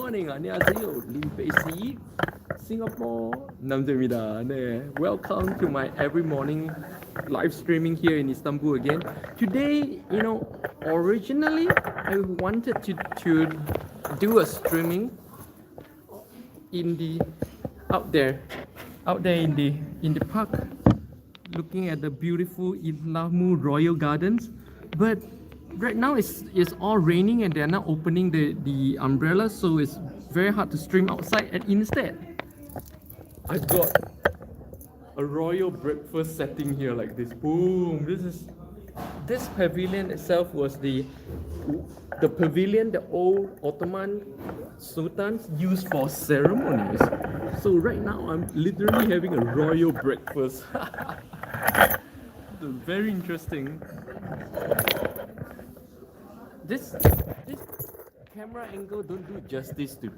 morning. 안녕하세요. Limpeh, Singapore. 남자입니다. 네. Welcome to my every morning live streaming here in Istanbul again. Today, originally I wanted to do a streaming in the out there in the park, looking at the beautiful Istanbul Royal Gardens, but right now it's all raining and they're not opening the umbrella, so it's very hard to stream outside. And instead, I've got a royal breakfast setting here like this. Boom! This pavilion itself was the pavilion the old Ottoman sultans used for ceremonies. So right now I'm literally having a royal breakfast. Very interesting. This camera angle don't do justice to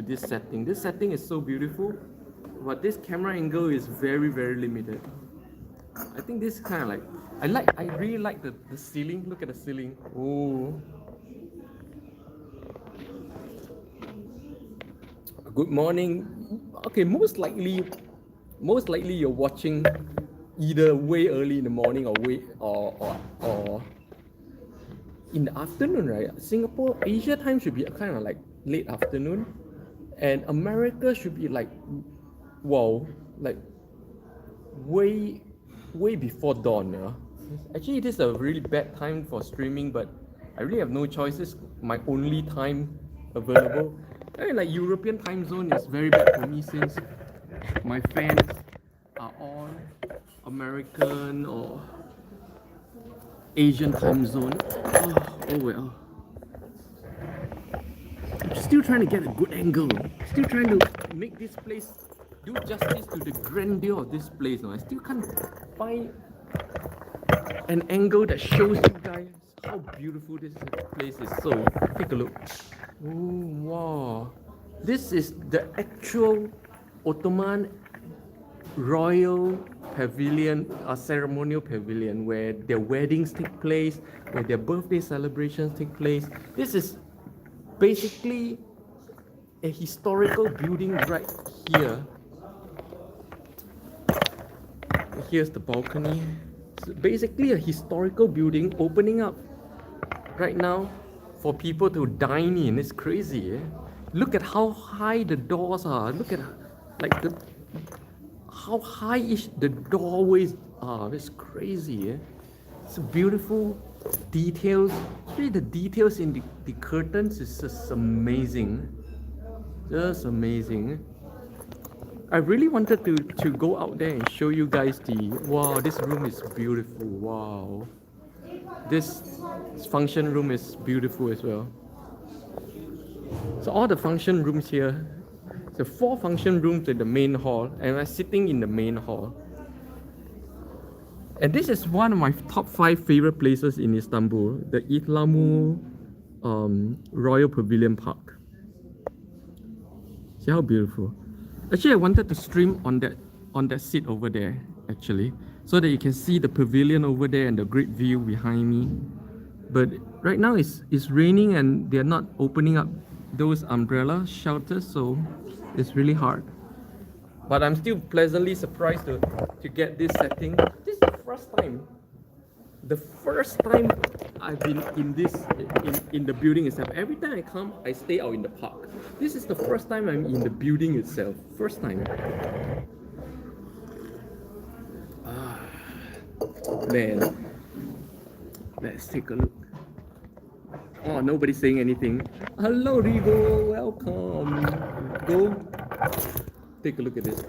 this setting. This setting is so beautiful, but this camera angle is very, very limited. I think this kind of I really like the ceiling. Look at the ceiling. Oh. Good morning. Okay, most likely you're watching either way early in the morning or in the afternoon, right? Singapore, Asia time should be kind of like late afternoon, and America should be like, wow, like way before dawn. Yeah? Actually, it is a really bad time for streaming, but I really have no choice. It's my only time available. I mean, like European time zone is very bad for me since my fans are all American or Asian time zone. Oh well. I'm still trying to get a good angle. Still trying to make this place do justice to the grandeur of this place. I still can't find an angle that shows you guys how beautiful this place is. So take a look. Oh wow. This is the actual Ottoman royal pavilion, a ceremonial pavilion where their weddings take place, where their birthday celebrations take place. This is basically a historical building right here. Here's the balcony. It's basically a historical building opening up right now for people to dine in. It's crazy. Eh? Look at how high the doors are. Look at how high-ish the doorways are. It's crazy. Eh? It's beautiful details. Especially the details in the curtains is just amazing. Just amazing. I really wanted to go out there and show you guys wow, this room is beautiful. Wow. This function room is beautiful as well. So all the function rooms here, so 4 function rooms in the main hall, and I'm sitting in the main hall. And this is one of my top 5 favorite places in Istanbul, the Istanbul Royal Pavilion Park. See how beautiful. Actually, I wanted to stream on that seat over there, actually, so that you can see the pavilion over there and the great view behind me. But right now it's raining and they're not opening up those umbrella shelters, so it's really hard. But I'm still pleasantly surprised to get this setting. This is the first time. The first time I've been in the building itself. Every time I come, I stay out in the park. This is the first time I'm in the building itself. First time. Man, let's take a look. Oh, nobody's saying anything. Hello, Rigo. Welcome. Go. Take a look at this.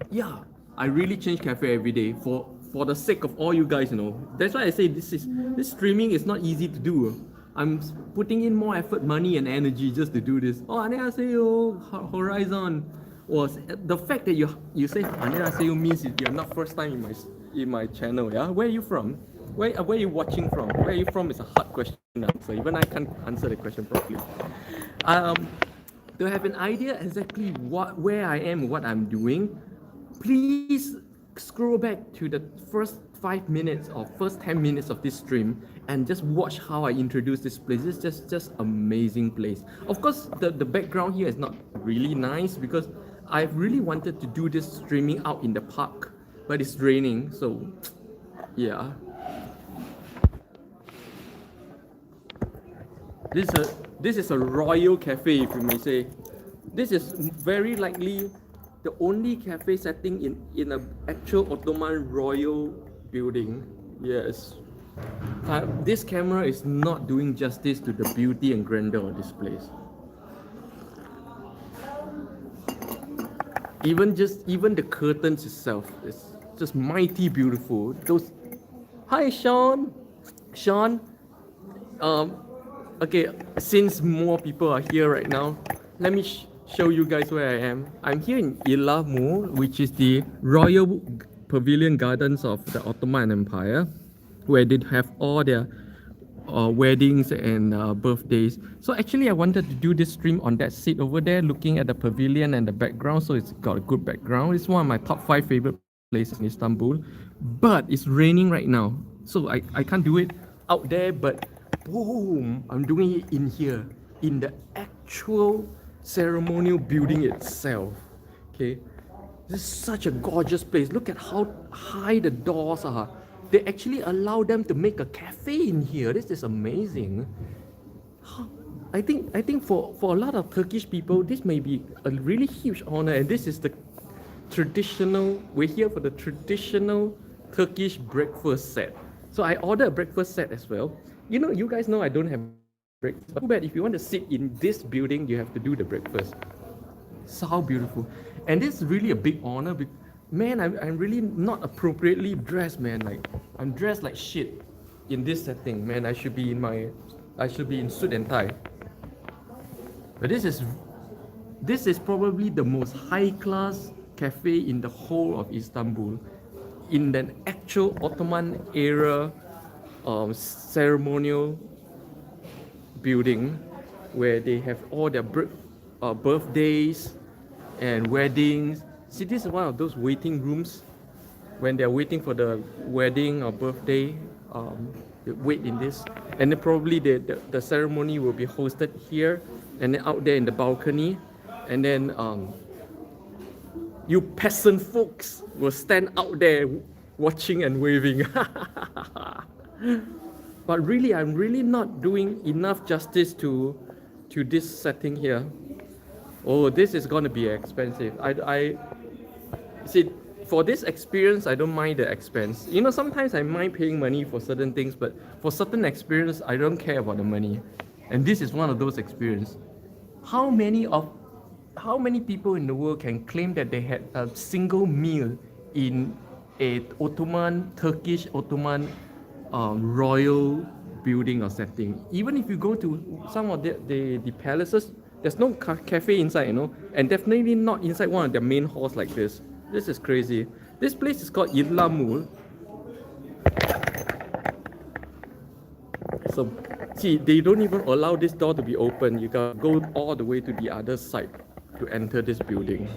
Yeah, I really change cafe every day for the sake of all you guys, That's why I say this streaming is not easy to do. I'm putting in more effort, money, and energy just to do this. Oh, 안녕하세요, Horizon. Was the fact that you say 안녕하세요 means you're not first time in my channel. Yeah, where are you from? Where are you watching from? Where are you from is a hard question to answer. Even I can't answer the question properly. To have an idea exactly where I am, what I'm doing, please scroll back to the first 5 minutes or first 10 minutes of this stream and just watch how I introduce this place. It's just amazing place. Of course, the background here is not really nice because I really wanted to do this streaming out in the park, but it's raining, so yeah. This is a royal cafe, if you may say. This is very likely the only cafe setting in an actual Ottoman royal building. Yes. This camera is not doing justice to the beauty and grandeur of this place. Even the curtains itself is just mighty beautiful. Those. Hi, Sean. Sean. Okay, since more people are here right now, let me show you guys where I am. I'm here in Istanbul, which is the royal pavilion gardens of the Ottoman Empire, where they have all their weddings and birthdays. So actually I wanted to do this stream on that seat over there, looking at the pavilion and the background, so it's got a good background. It's one of my top 5 favorite places in Istanbul, but it's raining right now, so I can't do it out there, but boom, I'm doing it in here, in the actual ceremonial building itself. Okay, this is such a gorgeous place. Look at how high the doors are. They actually allow them to make a cafe in here. This is amazing. I think for a lot of Turkish people, this may be a really huge honor, and this is the traditional, we're here for the traditional Turkish breakfast set. So I ordered a breakfast set as well. You know, you guys know I don't have breakfast, but too bad, if you want to sit in this building, you have to do the breakfast. So how beautiful. And this is really a big honor. Man, I'm really not appropriately dressed, man. Like, I'm dressed like shit in this setting, man. I should be in suit and tie. But this is probably the most high-class cafe in the whole of Istanbul, in an actual Ottoman era ceremonial building, where they have all their birthdays and weddings. See, this is one of those waiting rooms when they're waiting for the wedding or birthday. They wait in this, and then probably the ceremony will be hosted here, and then out there in the balcony, and then you peasant folks will stand out there watching and waving. But really, I'm really not doing enough justice to this setting here. Oh, this is gonna be expensive. I see, for this experience, I don't mind the expense. You know, sometimes I mind paying money for certain things, but for certain experience, I don't care about the money. And this is one of those experiences. How many people in the world can claim that they had a single meal in a Turkish Ottoman royal building or setting? Even if you go to some of the palaces, there's no cafe inside, you know, and definitely not inside one of their main halls like this. This is crazy. This place is called Istanbul. So, see, they don't even allow this door to be open. You gotta go all the way to the other side to enter this building.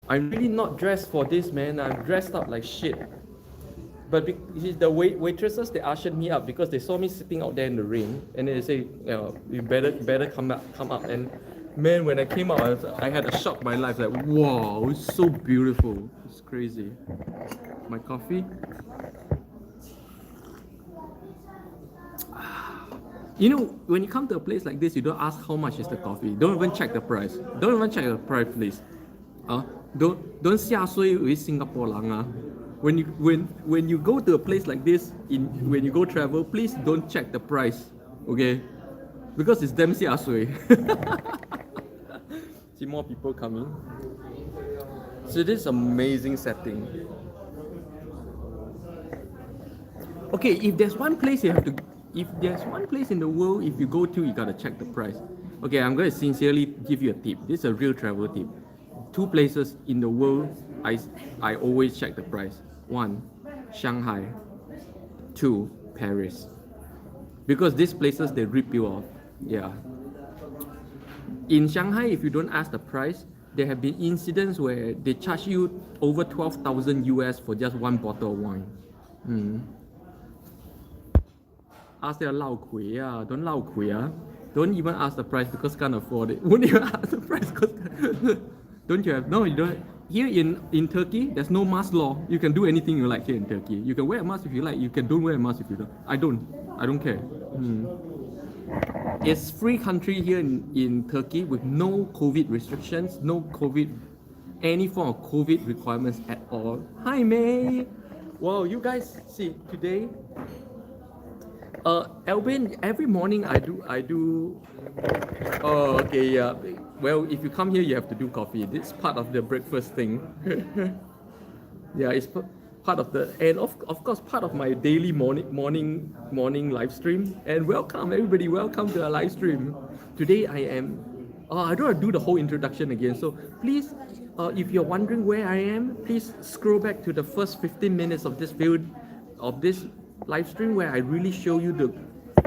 I'm really not dressed for this, man. I'm dressed up like shit. But the waitresses, they ushered me up because they saw me sitting out there in the rain, and they say, you better come up. And man, when I came out, I had a shock of my life. Like, wow, it's so beautiful. It's crazy. My coffee. You know, when you come to a place like this, you don't ask how much is the coffee. Don't even check the price. Don't even check the price, please. Don't 下水为 Singapore 人啊. When you go to a place like this, when you go travel, please don't check the price, okay? Because it's damn 下水. See more people coming. So this amazing setting. Okay, if there's one place in the world, if you go to, you gotta check the price. Okay, I'm gonna sincerely give you a tip. This is a real travel tip. 2 places in the world I always check the price. 1, Shanghai. 2, Paris. Because these places, they rip you off. Yeah. In Shanghai, if you don't ask the price, there have been incidents where they charge you over 12,000 US for just one bottle of wine. Ask their lao kui, don't lao kui, Don't even ask the price because can't afford it. Won't even ask the price because don't you have? No, you don't. Here in Turkey, there's no mask law. You can do anything you like here in Turkey. You can wear a mask if you like. You can don't wear a mask if you don't. I don't care. It's free country here in Turkey with no COVID restrictions, no COVID, any form of COVID requirements at all. Hi May. Wow, you guys see today. Alvin, every morning I do. Oh, okay, yeah. Well, if you come here, you have to do coffee. This is part of the breakfast thing. Yeah, it's part of the, and of course part of my daily morning live stream. And welcome everybody, welcome to our live stream. Today I am. I don't want to do the whole introduction again. So please, if you're wondering where I am, please scroll back to the first 15 minutes of this live stream where I really show you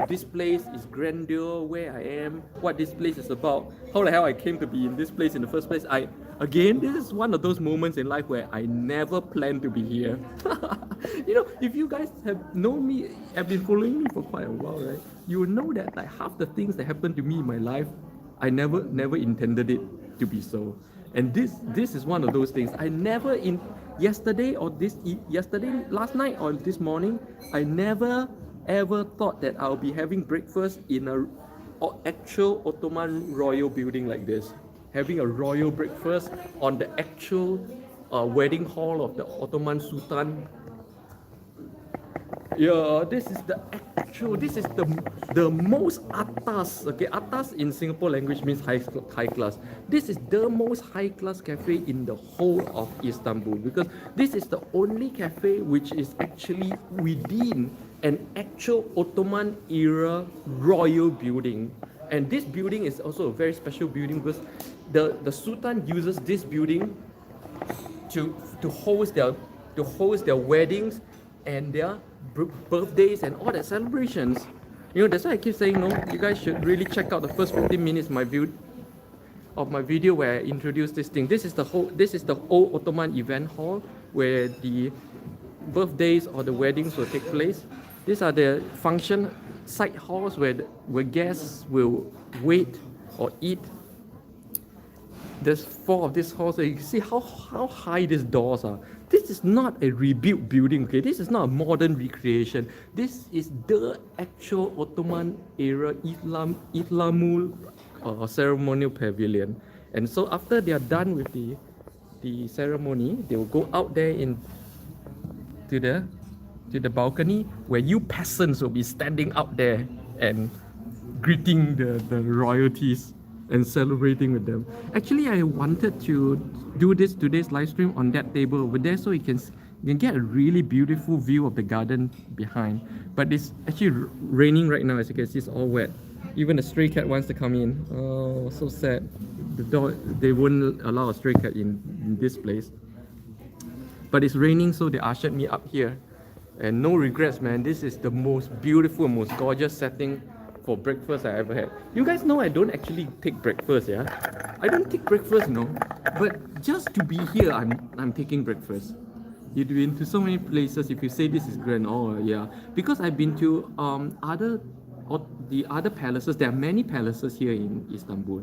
this place is grandeur, where I am, what this place is about, how the hell I came to be in this place in the first place. This is one of those moments in life where I never planned to be here. You know, if you guys have known me, have been following me for quite a while, right? You will know that like half the things that happened to me in my life, I never intended it to be so. And this is one of those things. Last night or this morning, I never ever thought that I'll be having breakfast in a actual Ottoman royal building like this. Having a royal breakfast on the actual wedding hall of the Ottoman Sultan. Yeah, this is the most atas. Okay, atas in Singapore language means high class. This is the most high class cafe in the whole of Istanbul because this is the only cafe which is actually within an actual Ottoman era royal building. And this building is also a very special building because the Sultan uses this building to host their weddings and their birthdays and all that celebrations. You know, that's why I keep saying, no, you guys should really check out the first 15 minutes of my video where I introduce this thing. This is the old Ottoman event hall where the birthdays or the weddings will take place. These are the function side halls where guests will wait or eat. There's 4 of these halls. So you can see how high these doors are. This is not a rebuilt building, okay? This is not a modern recreation. This is the actual Ottoman era Islamul ceremonial pavilion. And so after they are done with the ceremony, they will go out there to the balcony where you peasants will be standing out there and greeting the royalties and celebrating with them. Actually, I wanted to do today's live stream on that table over there so you can get a really beautiful view of the garden behind. But it's actually raining right now, as you can see, it's all wet. Even the stray cat wants to come in. Oh, so sad. They wouldn't allow a stray cat in this place. But it's raining, so they ushered me up here. And no regrets, man. This is the most beautiful, most gorgeous setting for breakfast I ever had. You guys know I don't actually take breakfast, yeah? I don't take breakfast, no. But just to be here, I'm taking breakfast. You've been to so many places. If you say this is grand, oh yeah. Because I've been to the other palaces. There are many palaces here in Istanbul.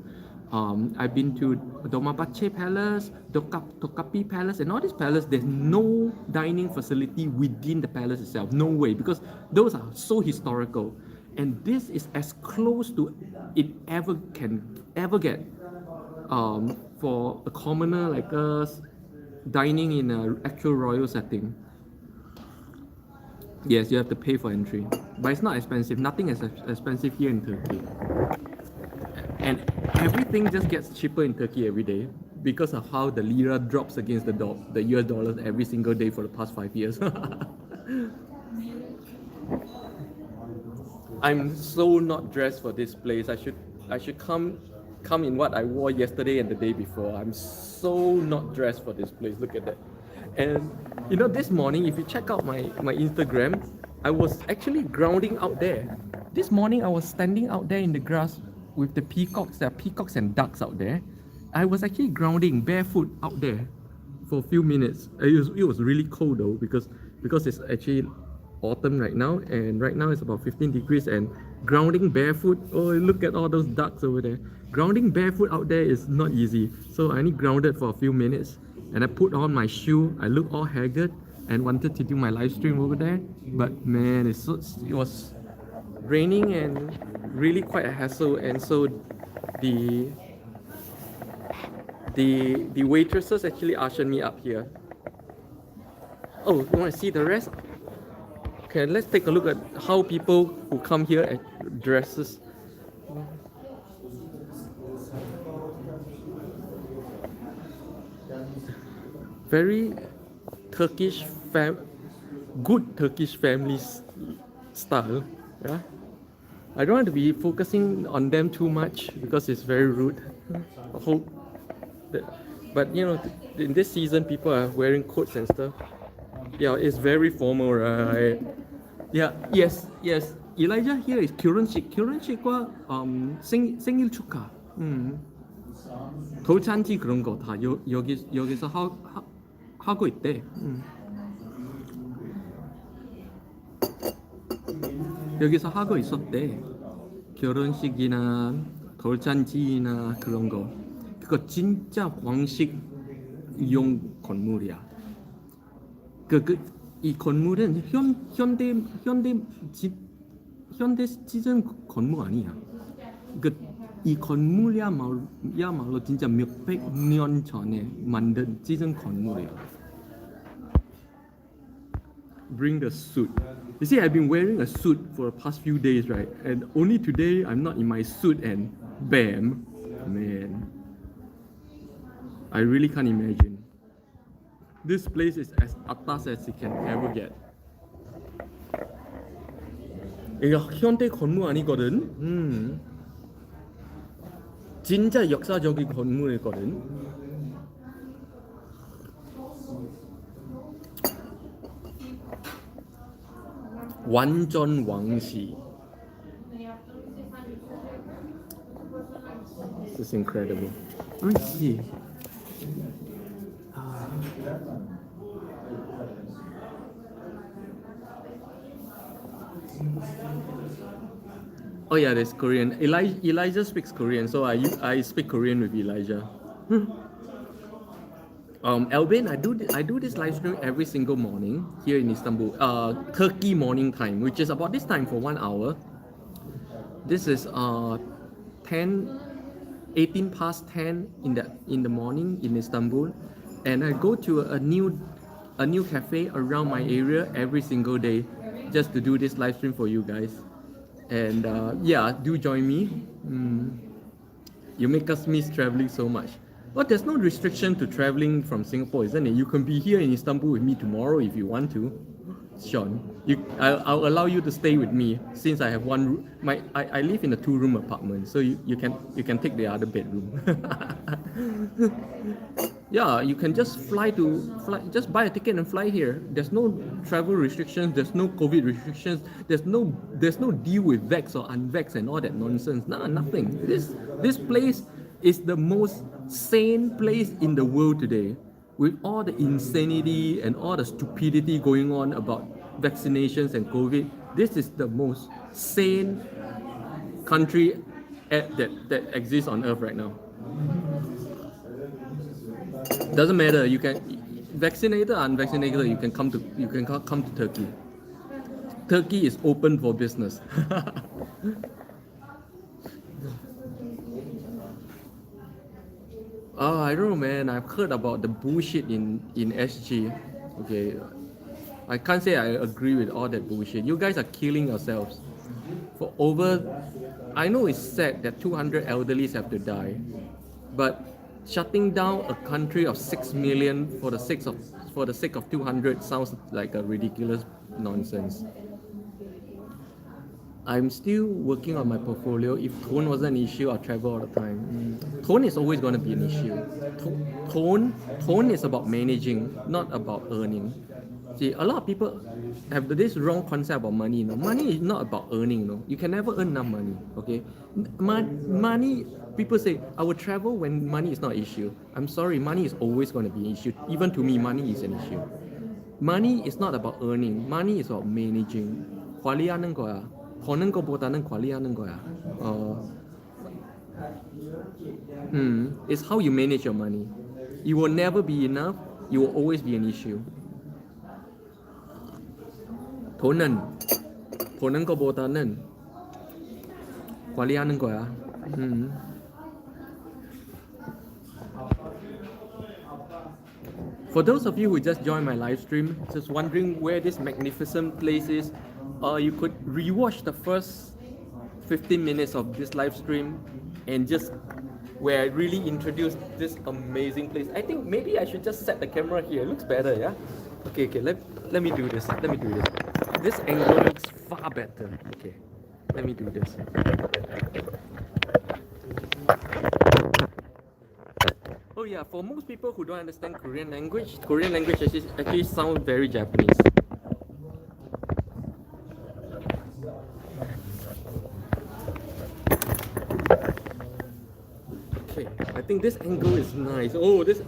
I've been to Dolmabahce Palace, Topkapi Palace, and all these palaces. There's no dining facility within the palace itself. No way, because those are so historical. And this is as close to it can ever get for a commoner like us dining in an actual royal setting. Yes, you have to pay for entry, but it's not expensive. Nothing is expensive here in Turkey. And everything just gets cheaper in Turkey every day because of how the lira drops against the US dollars every single day for the past 5 years. I'm so not dressed for this place. I should come in what I wore yesterday and the day before. I'm so not dressed for this place. Look at that. And you know, this morning, if you check out my Instagram, I was actually grounding out there. This morning I was standing out there in the grass with the peacocks. There are peacocks and ducks out there. I was actually grounding barefoot out there for a few minutes. It was really cold though because it's actually autumn right now, and right now it's about 15 degrees, and grounding barefoot, oh look at all those ducks over there. Grounding barefoot out there is not easy, so I only grounded for a few minutes, and I put on my shoe. I look all haggard and wanted to do my live stream over there, but man, it was raining and really quite a hassle, and so the the waitresses actually ushered me up here. Oh, you want to see the rest? Okay, let's take a look at how people who come here at dresses. Very Turkish good Turkish families style. Yeah, I don't want to be focusing on them too much because it's very rude. I hope that, but you know, in this season, people are wearing coats and stuff. Yeah, it's very formal, right? Yeah, yes. Elijah here is 결혼식과 생일 축하. 돌잔치 그런 거 다 여기서 하고 있대. 여기서 하고 있었대. 결혼식이나 돌잔치나 그런 거. 그거 진짜 광식용 건물이야. 이 건물은 현대 시즌 건물 아니야. 이 건물야말로 진짜 몇백 년 전에 만든 시즌 건물이야. Bring the suit. You see, I've been wearing a suit for the past few days, right? And only today I'm not in my suit, and bam, man, I really can't imagine. This place is as atas as it can ever get. 이거 현대 건물 아니거든. 진짜 역사적인 건물이거든. 완전 왕시. This is incredible. Let me see. Oh yeah, there's Korean. Elijah speaks Korean, so I speak Korean with Elijah. Albin, I do this live stream every single morning here in Istanbul. Turkey morning time, which is about this time for 1 hour. This is 18 past 10 in the morning in Istanbul, and I go to a new cafe around my area every single day just to do this live stream for you guys. And yeah, do join me. You make us miss traveling so much. But there's no restriction to traveling from Singapore, isn't it? You can be here in Istanbul with me tomorrow if you want to. Sean, I'll allow you to stay with me since I have one room. I live in a 2-room apartment, so you can take the other bedroom. Yeah, you can just just buy a ticket and fly here. There's no travel restrictions. There's no COVID restrictions. There's no deal with vex or unvex and all that nonsense. Nothing. This place is the most sane place in the world today. With all the insanity and all the stupidity going on about vaccinations and COVID, this is the most sane country that exists on earth right now. Doesn't matter. You can vaccinated or unvaccinated. You can come to Turkey. Turkey is open for business. Oh, I don't know, man. I've heard about the bullshit in SG. Okay, I can't say I agree with all that bullshit. You guys are killing yourselves. I know it's sad that 200 elderlies have to die, but shutting down a country of 6 million for the sake of 200 sounds like a ridiculous nonsense. I'm still working on my portfolio. If tone wasn't an issue, I'll travel all the time. Tone is always going to be an issue. Tone is about managing, not about earning. See, a lot of people have this wrong concept about money. You know, money is not about earning. You know, you can never earn enough money. Okay, money. People say I will travel when money is not an issue. I'm sorry, money is always going to be an issue. Even to me, money is an issue. Money is not about earning. Money is about managing. 관리하는 거야. 버는 것보다는 관리하는 거야. It's how you manage your money. You will never be enough. You will always be an issue. 돈은 버는 것보다는 관리하는 거야. For those of you who just joined my live stream, just wondering where this magnificent place is, you could rewatch the first 15 minutes of this live stream and just where I really introduced this amazing place. I think maybe I should just set the camera here. It looks better, yeah? Okay, let me do this. This angle looks far better. Okay, let me do this. Oh yeah, for most people who don't understand Korean language actually sounds very Japanese. Okay, I think this angle is nice. Oh, this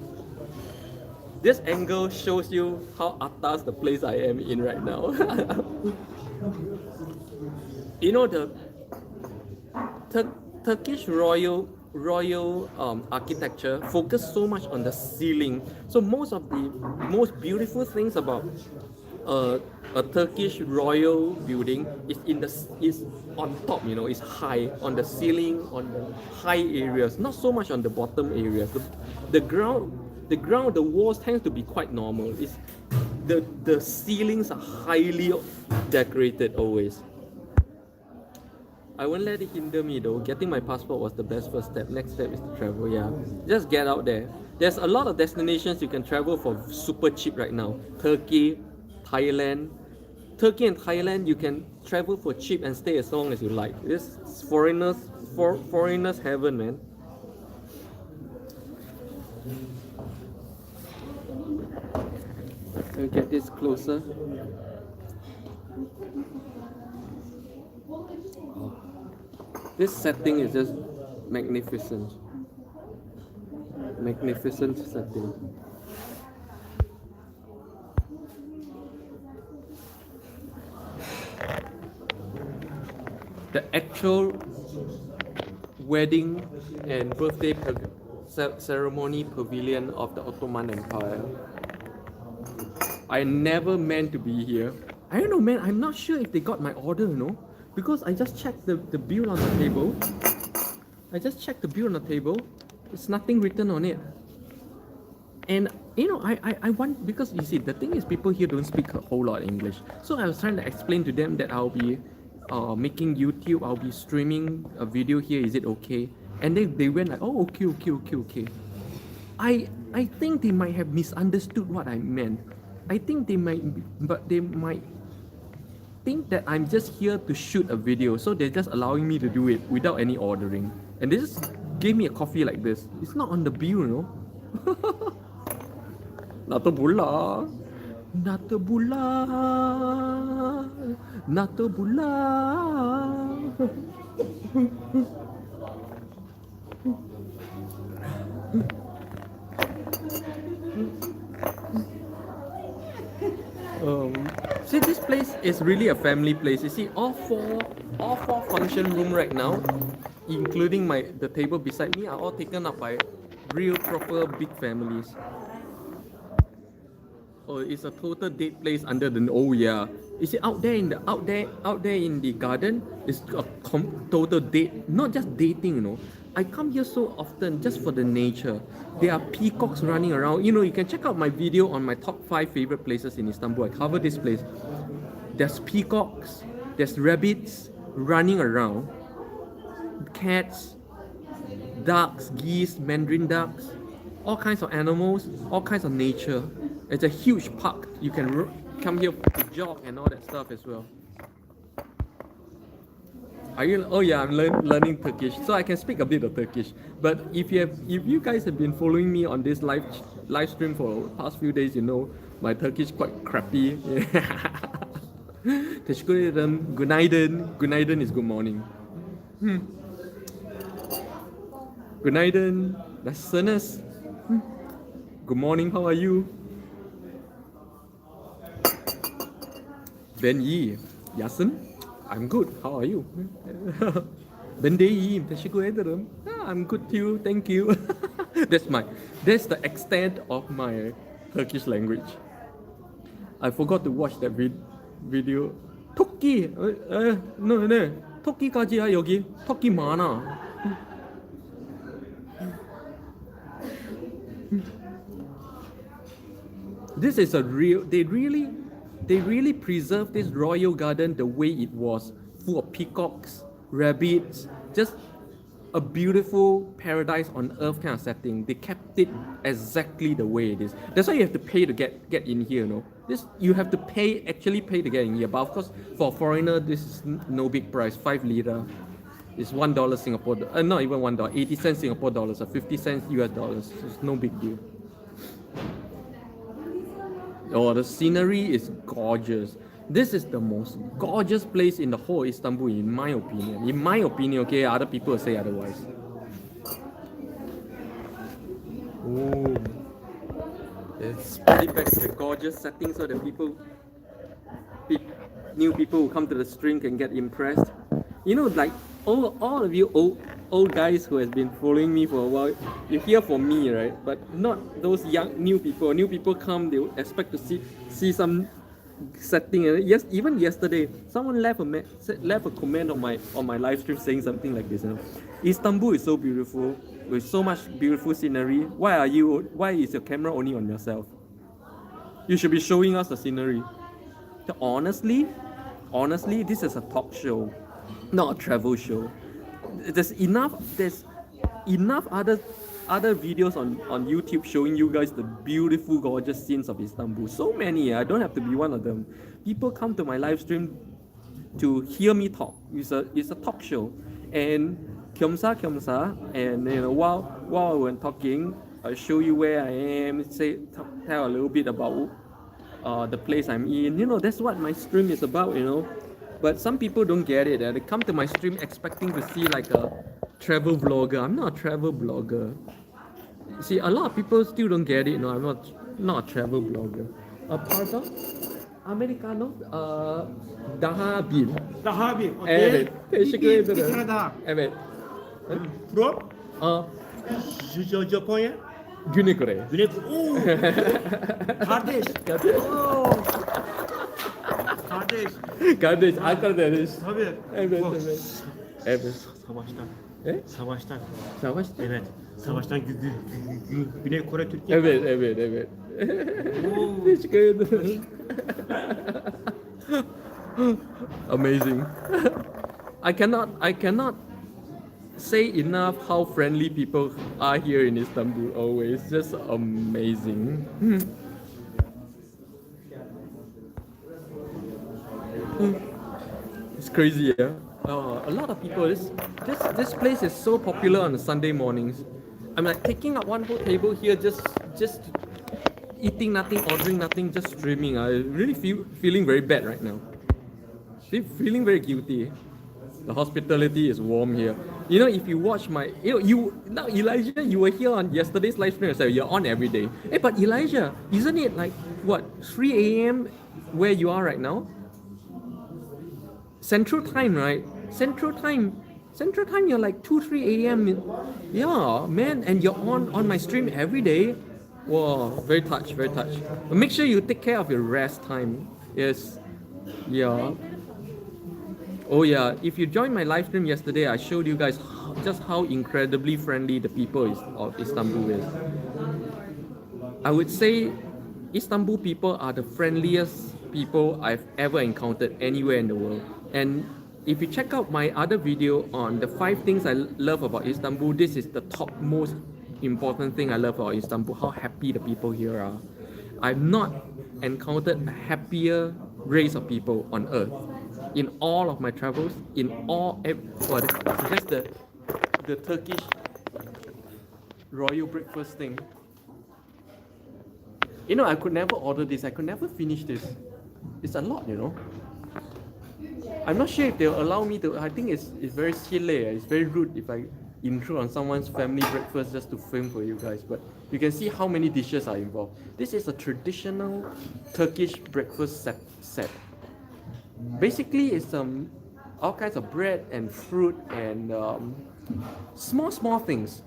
angle shows you how atas the place I am in right now. You know, the Turkish royal architecture focus so much on the ceiling. So most of the most beautiful things about a Turkish royal building is on top. You know, is high on the ceiling, on the high areas, not so much on the bottom areas. The walls tend to be quite normal. It's the ceilings are highly decorated always. I won't let it hinder me though. Getting my passport was the best first step. Next step is to travel, yeah. Just get out there. There's a lot of destinations you can travel for super cheap right now. Turkey and Thailand, you can travel for cheap and stay as long as you like. This is foreigners heaven, man. I'll get this closer. This setting is just magnificent. Magnificent setting. The actual wedding and birthday ceremony pavilion of the Ottoman Empire. I never meant to be here. I don't know, man. I'm not sure if they got my order, you know. Because I just checked the bill on the table. There's nothing written on it. And you know, I want, because you see, the thing is people here don't speak a whole lot English. So I was trying to explain to them that I'll be making YouTube, I'll be streaming a video here, is it okay? And they went like, oh, okay. I think they might have misunderstood what I meant. I think they might think that I'm just here to shoot a video, so they're just allowing me to do it without any ordering. And they just gave me a coffee like this. It's not on the bill, you know. Natobula. See, this place is really a family place. You see, all four function room right now, including the table beside me, are all taken up by real proper big families. Oh, it's a total date place under the, oh yeah. You see, out there in the garden, it's a total date, not just dating, you know. I come here so often just for the nature. There are peacocks running around. You know, you can check out my video on my top 5 favorite places in Istanbul. I cover this place. There's peacocks, there's rabbits running around, cats, ducks, geese, mandarin ducks, all kinds of animals, all kinds of nature. It's a huge park. You can come here to jog and all that stuff as well. Are you? Oh yeah, I'm learning Turkish, so I can speak a bit of Turkish. But if you guys have been following me on this live stream for the past few days, you know My Turkish quite crappy. Teşekkür ederim. Günaydın. Günaydın is good morning. Günaydın. Nasılsınız? Good morning. How are you? Ben iyi. Yasin? I'm good. How are you? Ben de iyiyim. Teşekkür ederim. I'm good too. Thank you. That's the extent of my Turkish language. I forgot to watch that video. 토끼. no. 토끼까지야 여기. 토끼 많아. This is a real. They really preserved this royal garden the way it was, full of peacocks, rabbits, just a beautiful paradise on earth kind of setting. They kept it exactly the way it is. That's why you have to pay to get in here, no? This you have to actually pay to get in here. But of course, for a foreigner, this is no big price. 5 lira is $1 Singapore. Not even $1. 80 cents Singapore dollars or 50 cents US dollars. It's no big deal. Oh, the scenery is gorgeous. This is the most gorgeous place in the whole Istanbul, in my opinion. In my opinion, okay, other people will say otherwise. Oh, it's pretty back to the gorgeous setting so that new people who come to the stream can get impressed. You know, like all of you old guys who has been following me for a while, you hear from me, right? But not those new people. New people come, they would expect to see some setting. Yes, even yesterday, someone left a comment on my live stream saying something like this. You know, Istanbul is so beautiful with so much beautiful scenery. Why is your camera only on yourself? You should be showing us the scenery. Honestly, this is a talk show, not a travel show. There's enough other videos on YouTube showing you guys the beautiful, gorgeous scenes of Istanbul. So many. I don't have to be one of them. People come to my live stream to hear me talk. It's a talk show, and kyomsa, and you know, while we're talking, I show you where I am. Tell a little bit about the place I'm in. You know, that's what my stream is about. You know. But some people don't get it. They come to my stream expecting to see like a travel vlogger. I'm not a travel blogger. See, a lot of people still don't get it. No, I'm not a travel blogger. Pardon? Americano? Daha bir. Okay. Evet. Teşekkür Bir ederim. tane daha. Evet. From? Japonya? Güney Kore. Güney Oo. Kardeş. Oo. Kardeş, arkadaş. Tabii. Evet. Savaştan. Savaştan? Evet. Savaştan Güney Kore Türkiye. Evet. Teşekkür ederim. Amazing. I cannot say enough how friendly people are here in Istanbul always. Just amazing. It's crazy, yeah. A lot of people. This place is so popular on Sunday mornings. I'm like taking up one whole table here, just eating nothing, ordering nothing, just streaming. I really feeling very bad right now. Feeling very guilty. The hospitality is warm here. You know, if you watch now Elijah, you were here on yesterday's live stream. So you're on every day. Hey, but Elijah, isn't it like what 3 a.m. where you are right now? Central time, right? Central time, you're like 2-3 a.m. Yeah, man, and you're on my stream every day. Wow, very touched. But make sure you take care of your rest time. Yes, yeah. Oh yeah, if you joined my live stream yesterday, I showed you guys just how incredibly friendly the people of Istanbul is. I would say Istanbul people are the friendliest people I've ever encountered anywhere in the world. And if you check out my other video on the 5 things I love about Istanbul, this is the top most important thing I love about Istanbul, how happy the people here are. I've not encountered a happier race of people on earth. In all of my travels, that's the Turkish royal breakfast thing. You know, I could never order this. I could never finish this. It's a lot, you know. I'm not sure if they'll allow me to. I think it's very silly. It's very rude if I intrude on someone's family breakfast just to film for you guys. But you can see how many dishes are involved. This is a traditional Turkish breakfast set. Basically, it's all kinds of bread and fruit and small things.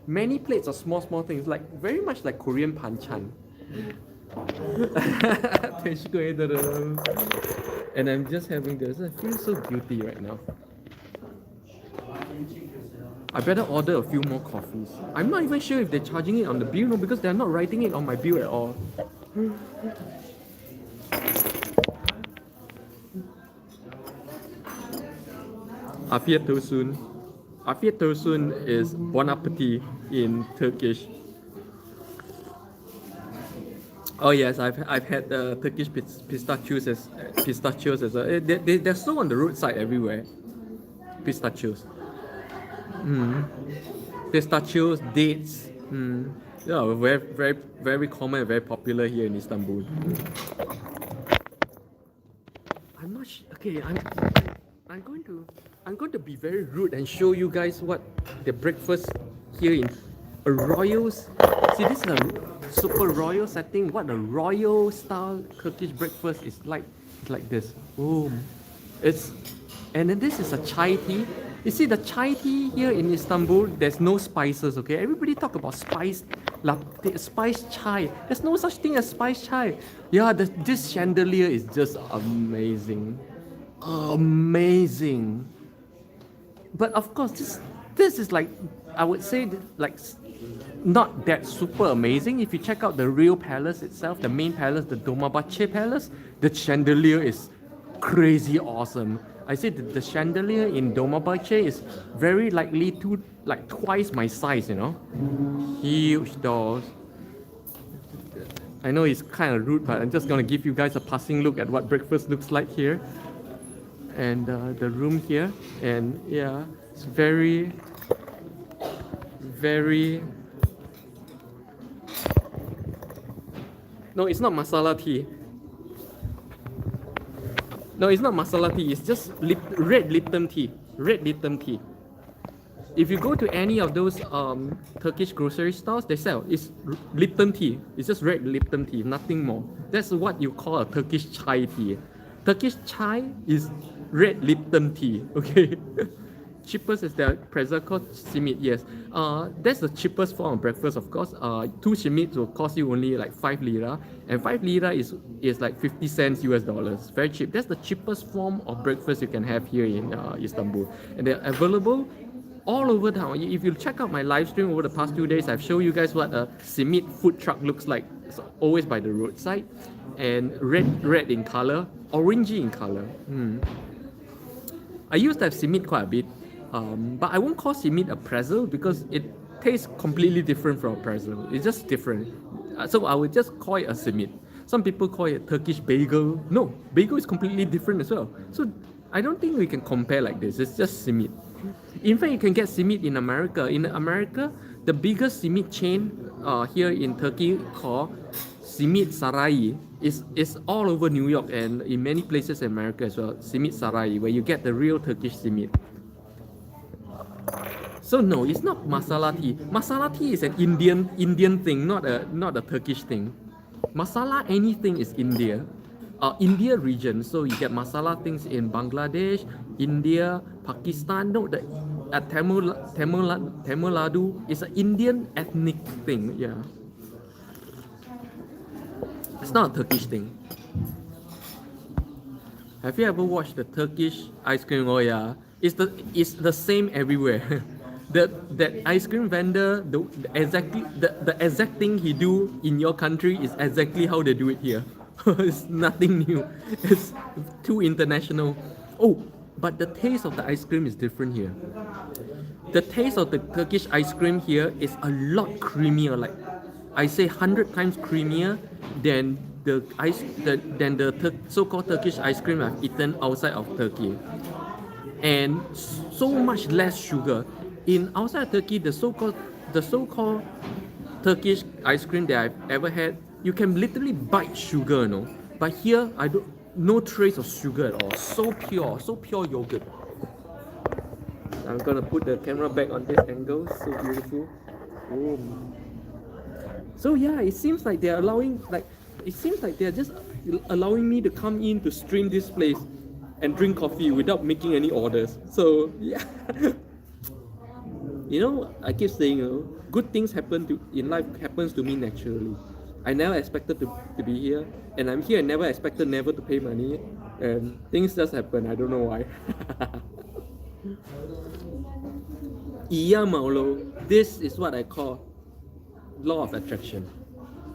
Many plates of small things, like very much like Korean panchan. And I'm just having this. I feel so guilty right now. I better order a few more coffees. I'm not even sure if they're charging it on the bill, no, because they're not writing it on my bill at all. Afiyet olsun. Afiyet olsun is bon appetit in Turkish. Oh yes, I've had Turkish pistachios as well. They're so on the roadside everywhere. Pistachios. Pistachios, dates. Yeah, very common and very popular here in Istanbul. I'm not okay. I'm going to be very rude and show you guys what the breakfast here in a royal. See, this is a super royal setting. What a royal style Turkish breakfast is like. It's like this. Boom. And then this is a chai tea. You see, the chai tea here in Istanbul, there's no spices, okay? Everybody talk about spice chai. There's no such thing as spice chai. Yeah, this chandelier is just amazing. Amazing. But of course, this is like, I would say, like, not that super amazing. If you check out the real palace itself, the main palace, the Dolmabahce Palace, the chandelier is crazy awesome. I said that the chandelier in Dolmabahce is very likely twice my size, you know. Huge doors. I know it's kind of rude, but I'm just gonna give you guys a passing look at what breakfast looks like here. And the room here, and yeah, it's very no, it's not masala tea. No, it's not masala tea. It's just red Lipton tea. Red Lipton tea. If you go to any of those Turkish grocery stores, they sell it's Lipton tea. It's just red Lipton tea, nothing more. That's what you call a Turkish chai tea. Turkish chai is red Lipton tea. Okay. Cheapest is the pretzel called simit. Yes, that's the cheapest form of breakfast. Of course, 2 simits will cost you only like 5 lira, and 5 lira is like 50 cents US dollars. Very cheap. That's the cheapest form of breakfast you can have here in Istanbul, and they're available all over town. If you check out my live stream over the past 2 days, I've shown you guys what a simit food truck looks like. It's always by the roadside, and red in color, orangey in color. I used to have simit quite a bit. But I won't call simit a pretzel because it tastes completely different from a pretzel. It's just different. So I would just call it a simit. Some people call it Turkish bagel. No, bagel is completely different as well. So I don't think we can compare like this. It's just simit. In fact, you can get simit in America. In America, the biggest simit chain here in Turkey called Simit Sarai is all over New York and in many places in America as well. Simit Sarai, where you get the real Turkish simit. So no, it's not masala tea. Masala tea is an Indian thing, not a Turkish thing. Masala anything is India. India region. So you get masala things in Bangladesh, India, Pakistan. No, the Tamil Nadu is an Indian ethnic thing. Yeah, it's not a Turkish thing. Have you ever watched the Turkish ice cream? Oh yeah, it's the same everywhere. That ice cream vendor, the exact thing he do in your country is exactly how they do it here. It's nothing new. It's too international. Oh, but the taste of the ice cream is different here. The taste of the Turkish ice cream here is a lot creamier. Like I say, 100 times creamier than the so-called Turkish ice cream I've eaten outside of Turkey, and so much less sugar. In outside Turkey, the so-called Turkish ice cream that I've ever had you can literally bite sugar, no? But here, no trace of sugar at all. So pure yogurt. I'm gonna put the camera back on this angle. So beautiful. Oh. So yeah, it seems like they're just allowing me to come in to stream this place and drink coffee without making any orders. So yeah. You know, I keep saying, good things in life happens to me naturally. I never expected to be here, and I'm here and never expected never to pay money, and things just happen. I don't know why. Iya Maulo, this is what I call law of attraction.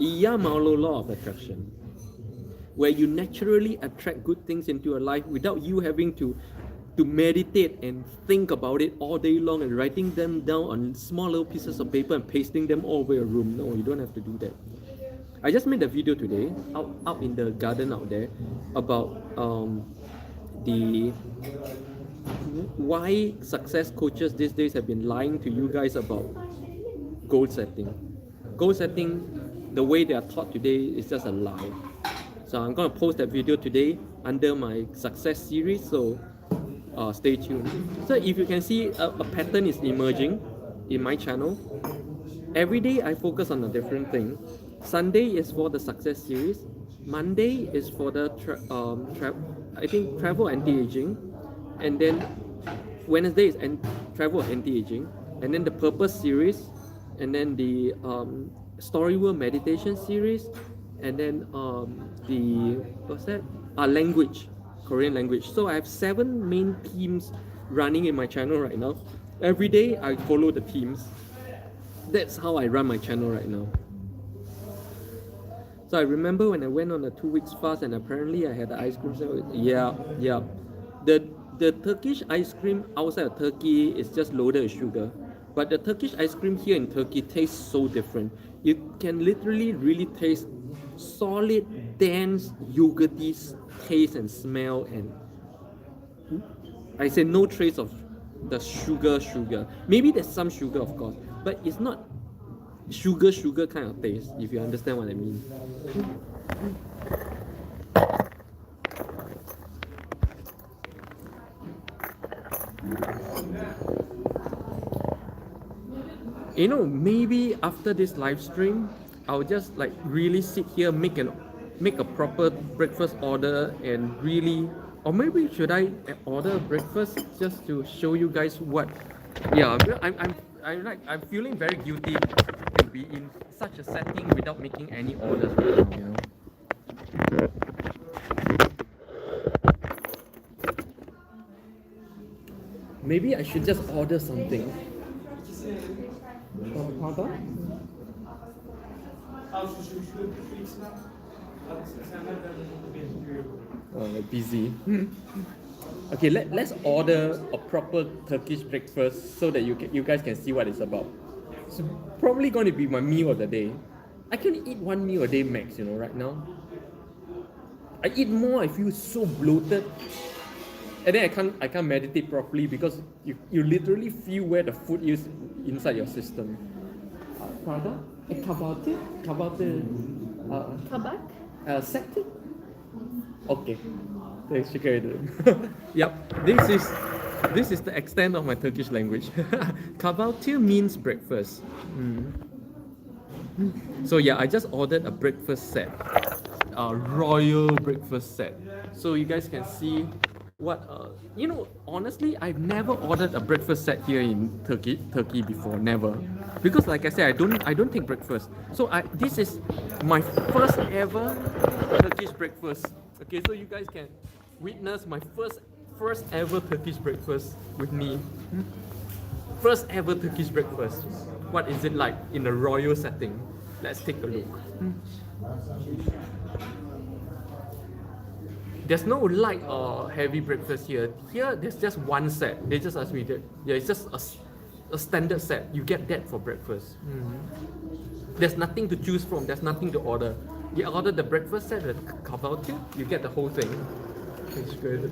Iya Maulo law of attraction, where you naturally attract good things into your life without you having to meditate and think about it all day long and writing them down on small little pieces of paper and pasting them all over your room. No, you don't have to do that. I just made a video today out in the garden out there about the why success coaches these days have been lying to you guys about goal setting. Goal setting, the way they are taught today, is just a lie. So I'm going to post that video today under my success series, so stay tuned. So if you can see, a pattern is emerging in my channel. Every day I focus on a different thing. Sunday is for the success series. Monday is for the travel anti-aging, and then Wednesday is travel anti-aging, and then the purpose series, and then the story world meditation series, and then the language, Korean language. So I have 7 main themes running in my channel right now. Every day I follow the themes. That's how I run my channel right now. So I remember when I went on a 2 weeks fast, and apparently I had the ice cream. Yeah. The Turkish ice cream outside of Turkey is just loaded with sugar. But the Turkish ice cream here in Turkey tastes so different. You can literally really taste solid, dense, yogurty taste and smell, and I say no trace of the sugar. Maybe there's some sugar, of course, but it's not sugar kind of taste, if you understand what I mean. You know, maybe after this live stream, I'll just like really sit here, make a proper breakfast order, and really, or maybe should I order breakfast just to show you guys what? Yeah, I'm feeling very guilty to be in such a setting without making any orders right now, you know. Maybe I should just order something. Busy. Okay, let's order a proper Turkish breakfast so that you guys can see what it's about. It's probably going to be my meal of the day. I can eat 1 meal a day max, you know, right now. I eat more, I feel so bloated. And then I can't meditate properly because you literally feel where the food is inside your system. Pardon? Tabak? Sector? Okay. Teşekkür ederim. Yep, this is the extent of my Turkish language. Kahvaltı means breakfast. So yeah, I just ordered a breakfast set, a royal breakfast set. So you guys can see what you know. Honestly, I've never ordered a breakfast set here in Turkey before. Never, because like I said, I don't take breakfast. So this is my first ever Turkish breakfast. Okay, so you guys can witness my first ever Turkish breakfast with me. First ever Turkish breakfast. What is it like in a royal setting? Let's take a look. There's no light or heavy breakfast here. Here, there's just one set. They just asked me that. Yeah, it's just a standard set. You get that for breakfast. There's nothing to choose from. There's nothing to order. You order the breakfast set, the kahvaltı, you get the whole thing. It's good.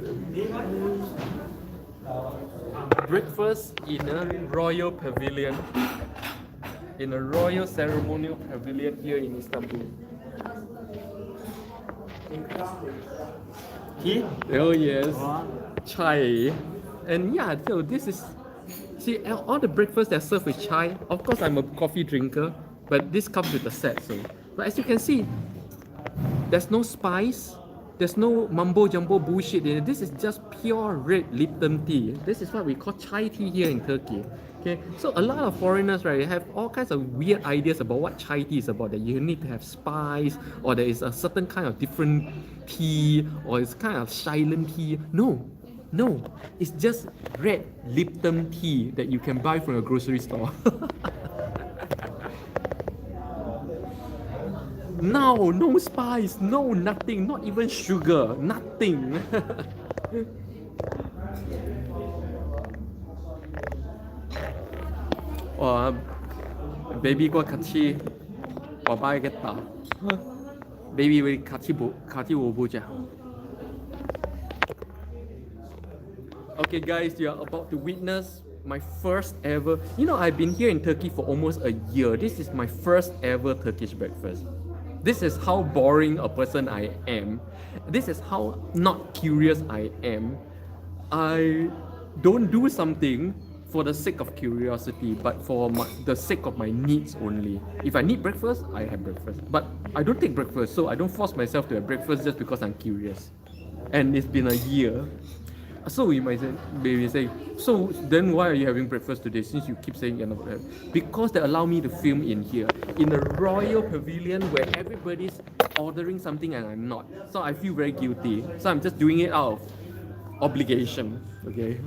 Breakfast in a royal pavilion. In a royal ceremonial pavilion here in Istanbul. Tea? Oh yes, Or chai. And yeah, so this is, see, all the breakfast that served with chai. Of course, I'm a coffee drinker, but this comes with a set. So, but as you can see, there's no spice. There's no mumbo jumbo bullshit in it. This is just pure red Lipton tea. This is what we call chai tea here in Turkey. Okay, so a lot of foreigners, right, have all kinds of weird ideas about what chai tea is about. That you need to have spice, or there is a certain kind of different tea, or it's kind of silent tea. No, no, it's just red Lipton tea that you can buy from a grocery store. No, no spice, no nothing, not even sugar, nothing. 베이비과 같이 와봐야겠다. 베이비 우리 같이 와보자. Okay guys, you are about to witness my first ever. You know, I've been here in Turkey for almost a year. This is my first ever Turkish breakfast. This is how boring a person I am. This is how not curious I am. I don't do something for the sake of curiosity, but for the sake of my needs only. If I need breakfast, I have breakfast. But I don't take breakfast, so I don't force myself to have breakfast just because I'm curious. And it's been a year. So you might say, maybe say, so then why are you having breakfast today since you keep saying you're not having? Because they allow me to film in here, in a royal pavilion where everybody's ordering something and I'm not. So I feel very guilty. So I'm just doing it out of obligation, okay?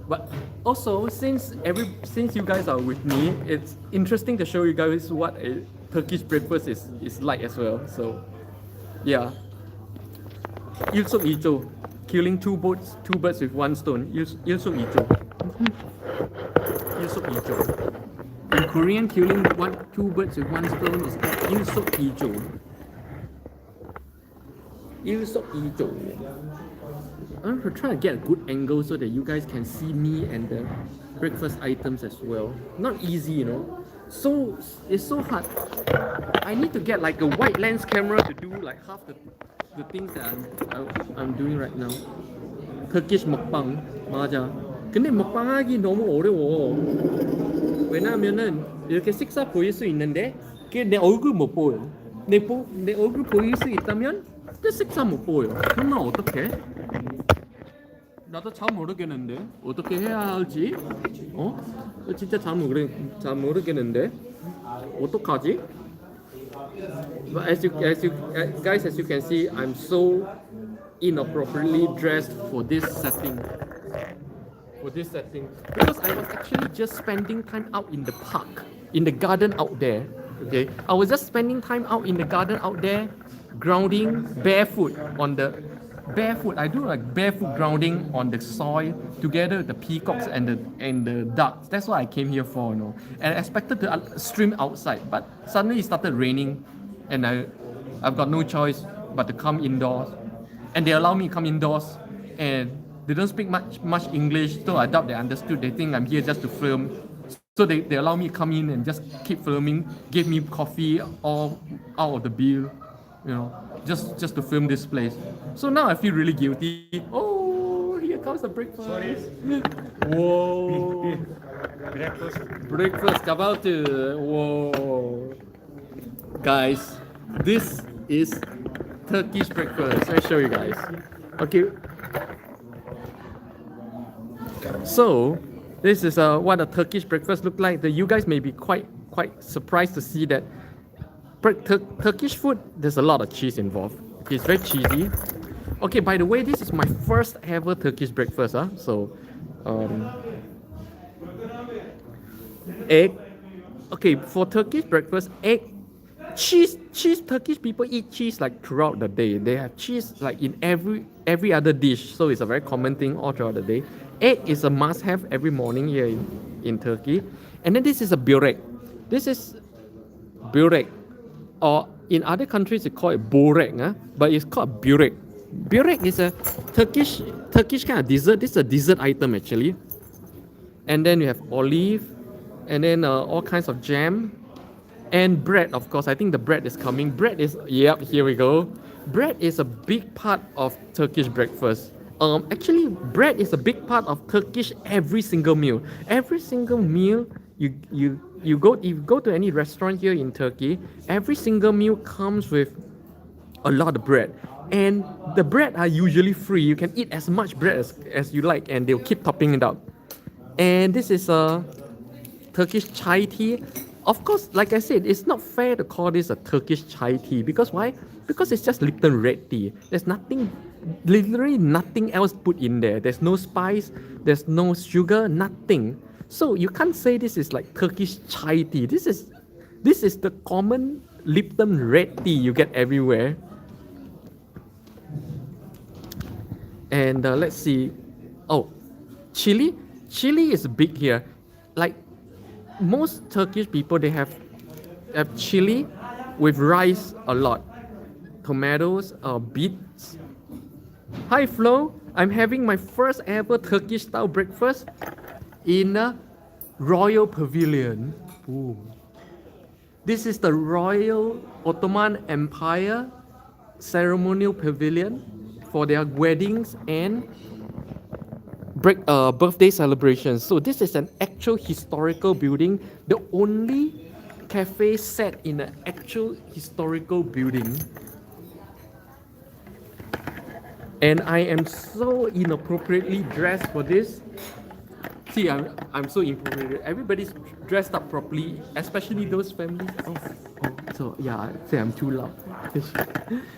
But also, since you guys are with me, it's interesting to show you guys what a Turkish breakfast is like as well. So, yeah. Yusuf Ijo, killing two birds with one stone. Yusuf Ijo. Yusuf Ijo. In Korean, killing two birds with one stone is called Yusuf Ijo. Yusuf Ijo. I'm trying to get a good angle so that you guys can see me and the breakfast items as well. Not easy, you know. So it's so hard. I need to get like a wide lens camera to do like half the things that I'm doing right now. Turkish mukbang, 맞아. 근데 먹방하기 너무 어려워. 왜냐면은 이렇게 식사 보일 수 있는데 그게 내 얼굴 못 보여. 내 얼굴 보일 수 있다면 그 식사 못 보여. 그러면 어떡해? 나도 잘 모르겠는데 어떻게 해야 할지. 진짜 잘 모르겠는데 어떡하지? But as you guys, as you can see, I'm so inappropriately dressed for this setting. Because I was actually just spending time out in the park, in the garden out there. Okay, I was just spending time out in the garden out there, grounding barefoot on the I do like barefoot grounding on the soil together with the peacocks and the ducks. That's what I came here for, you know. And I expected to stream outside, but suddenly it started raining, and I've got no choice but to come indoors. And they allow me to come indoors, and they don't speak much English, so I doubt they understood. They think I'm here just to film. So they allow me to come in and just keep filming, give me coffee all out of the bill, you know, just to film this place. So now I feel really guilty. Oh, here comes the breakfast. Sorry. Whoa. Breakfast about to. Whoa. Guys, this is Turkish breakfast. Let me show you guys. Okay. So, this is what a Turkish breakfast look like. You guys may be quite surprised to see that Turkish food, there's a lot of cheese involved. It's very cheesy. Okay, by the way, this is my first ever Turkish breakfast. So, egg. Okay, for Turkish breakfast, egg, cheese. Turkish people eat cheese like throughout the day. They have cheese like in every other dish. So it's a very common thing all throughout the day. Egg is a must-have every morning here in Turkey. And then this is a börek. This is börek. Or in other countries they call it borek, but it's called börek. Börek is a Turkish kind of dessert. This is a dessert item actually. And then you have olive, and then all kinds of jam and bread. Of course, I think the bread is coming. Bread is, yep, here we go. Bread is a big part of Turkish breakfast. Actually, bread is a big part of Turkish every single meal. Every single meal you go to any restaurant here in Turkey, every single meal comes with a lot of bread. And the bread are usually free. You can eat as much bread as you like, and they'll keep topping it up. And this is a Turkish chai tea. Of course, like I said, it's not fair to call this a Turkish chai tea because why? Because it's just Lipton red tea. There's nothing, literally nothing else put in there. There's no spice, there's no sugar, nothing. So you can't say this is like Turkish chai tea. This is the common Lipton red tea you get everywhere. And let's see. Oh, chili. Chili is big here. Like most Turkish people, they have chili with rice a lot. Tomatoes, beets. Hi Flo, I'm having my first ever Turkish style breakfast in a Royal Pavilion. Ooh. This is the Royal Ottoman Empire Ceremonial Pavilion for their weddings and birthday celebrations. So this is an actual historical building, the only cafe set in an actual historical building. And I am so inappropriately dressed for this. See, I'm so inappropriate. Everybody's dressed up properly, especially those families. So yeah, say I'm too loud.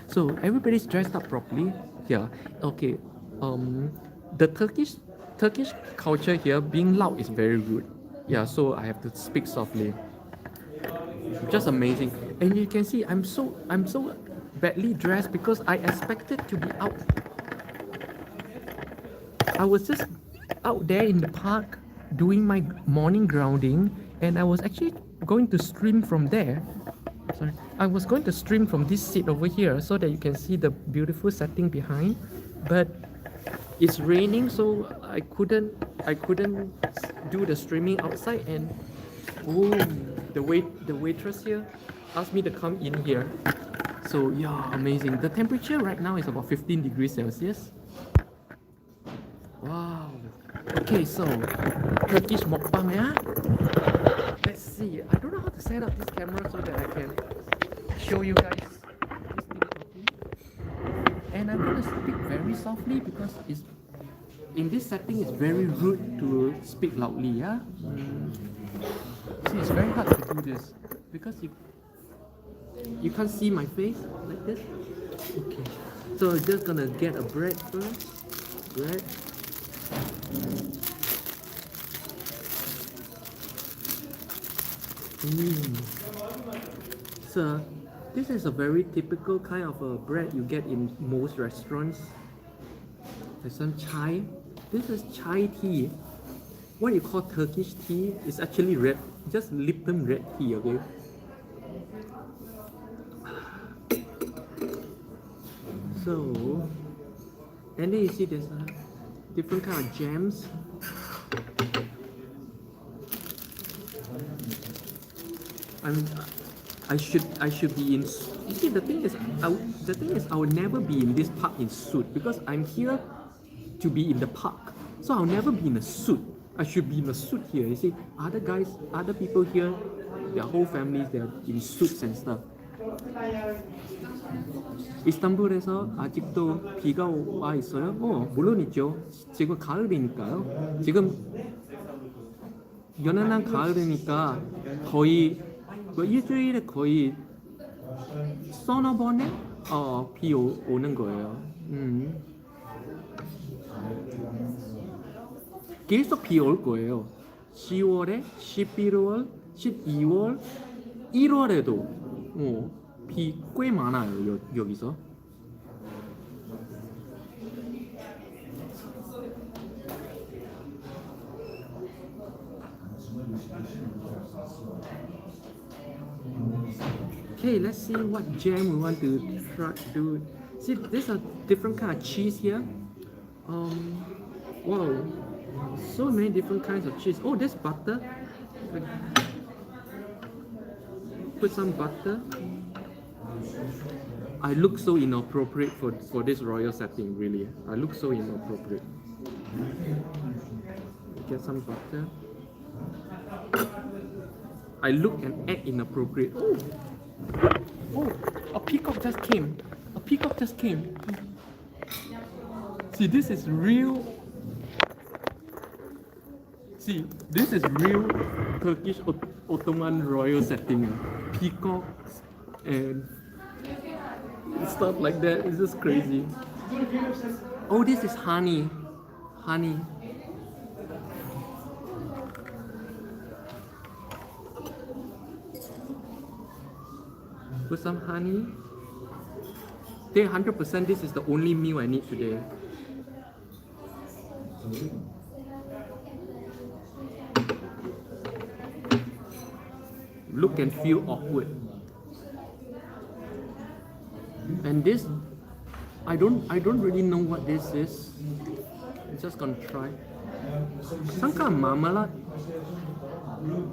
So everybody's dressed up properly. Yeah. Okay. The Turkish culture here, being loud is very rude. Yeah, so I have to speak softly. Just amazing. And you can see I'm so badly dressed because I expected to be out. I was just out there in the park doing my morning grounding, and I was actually going to stream from there. Sorry. I was going to stream from this seat over here so that you can see the beautiful setting behind, but it's raining, so I couldn't do the streaming outside. And the waitress here asked me to come in here. So yeah, amazing. The temperature right now is about 15 degrees Celsius. Wow. Okay, so Turkish mukbang, yeah. Let's see. I don't know how to set up this camera so that I can show you guys this thing properly. And I'm gonna speak very softly because it's in this setting it's very rude to speak loudly, yeah. See, it's very hard to do this because you can't see my face like this. Okay. So I'm just gonna get a bread first. Bread. So this is a very typical kind of a bread you get in most restaurants. There's some chai. This is chai tea. What you call Turkish tea is actually red, just Lipton red tea, okay? So, and then you see there's a different kind of jams. I should be in. You see, the thing is I will never be in this park in suit because I'm here to be in the park. So I'll never be in a suit. I should be in a suit here. You see, other people here, their whole families, they're in suits and stuff. 이스탄불에서 아직도 비가 와 있어요? 물론 있죠. 지금 가을이니까요. 지금 연한한 가을이니까 거의 일주일에 거의 서너 번에 비 오는 거예요. 계속 비 올 거예요. 10월에, 11월, 12월, 1월에도 비 꽤 많아요. 여기서. Okay, let's see what jam we want to try to do. See, there's a different kind of cheese here. Wow, so many different kinds of cheese. Oh, there's butter. Put some butter. I look so inappropriate for this royal setting, really. I look so inappropriate. Get some butter. I look and act inappropriate. Oh, oh, a peacock just came. A peacock just came. See, this is real. See, this is real Turkish Ottoman royal setting. Peacocks and stuff like that. It's just crazy. Oh, this is honey. Honey. Put some honey. Say 100% this is the only meal I need today. Look and feel awkward. And this, I don't really know what this is. I'm just gonna try. Some kind of marmalade.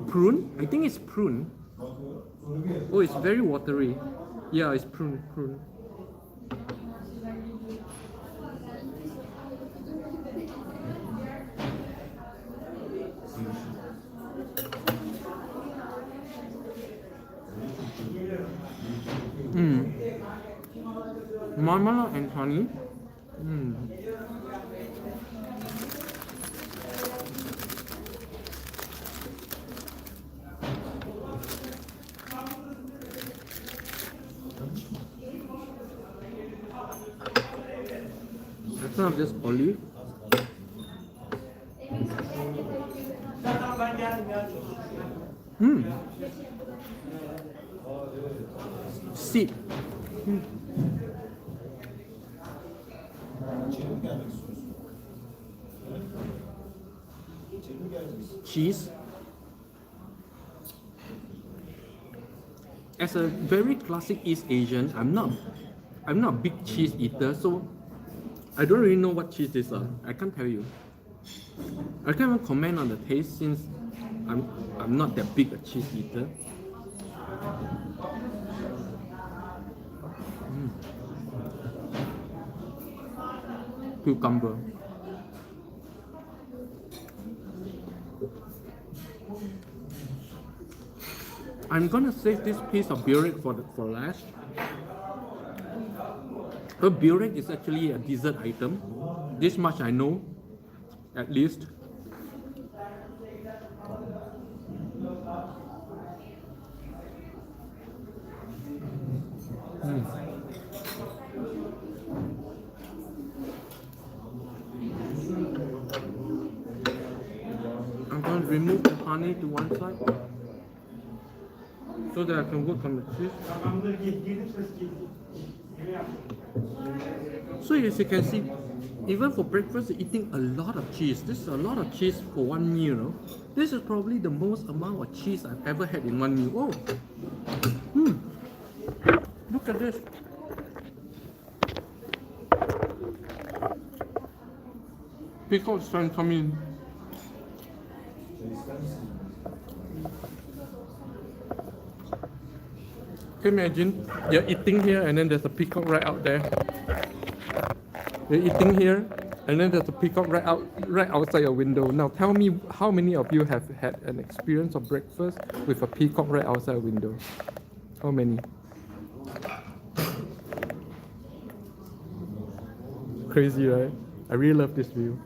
Prune? I think it's prune. Oh, it's very watery. Yeah, it's prune. Marmalade and honey. That's not just olive. Seed. Cheese. As a very classic East Asian, I'm not a big cheese eater, so I don't really know what cheese is. I can't tell you. I can't even comment on the taste since I'm not that big a cheese eater. Cucumber. I'm gonna save this piece of burek for last. The burek is actually a dessert item. This much I know, at least. I'm going to remove the honey to one side so that I can work on the cheese. So as you can see, even for breakfast, you're eating a lot of cheese. This is a lot of cheese for one meal. No? This is probably the most amount of cheese I've ever had in one meal. Oh, look at this. Peacocks trying to come in. Can you imagine you're eating here and then there's a peacock right out there. You're eating here and then there's a peacock right outside your window. Now tell me how many of you have had an experience of breakfast with a peacock right outside your window? How many? Crazy, right? I really love this view.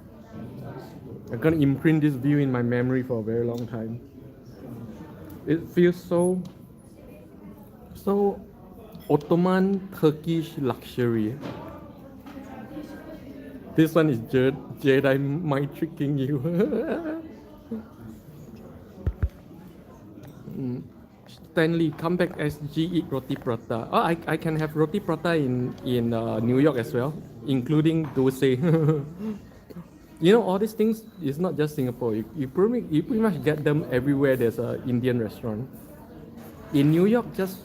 I'm gonna imprint this view in my memory for a very long time. It feels so Ottoman Turkish luxury. This one is Jedi mind tricking you. Stanley, come back SG, eat roti prata. Oh, I can have roti prata in New York as well, including dosa. You know, all these things is not just Singapore. You pretty much get them everywhere there's an Indian restaurant. In New York, just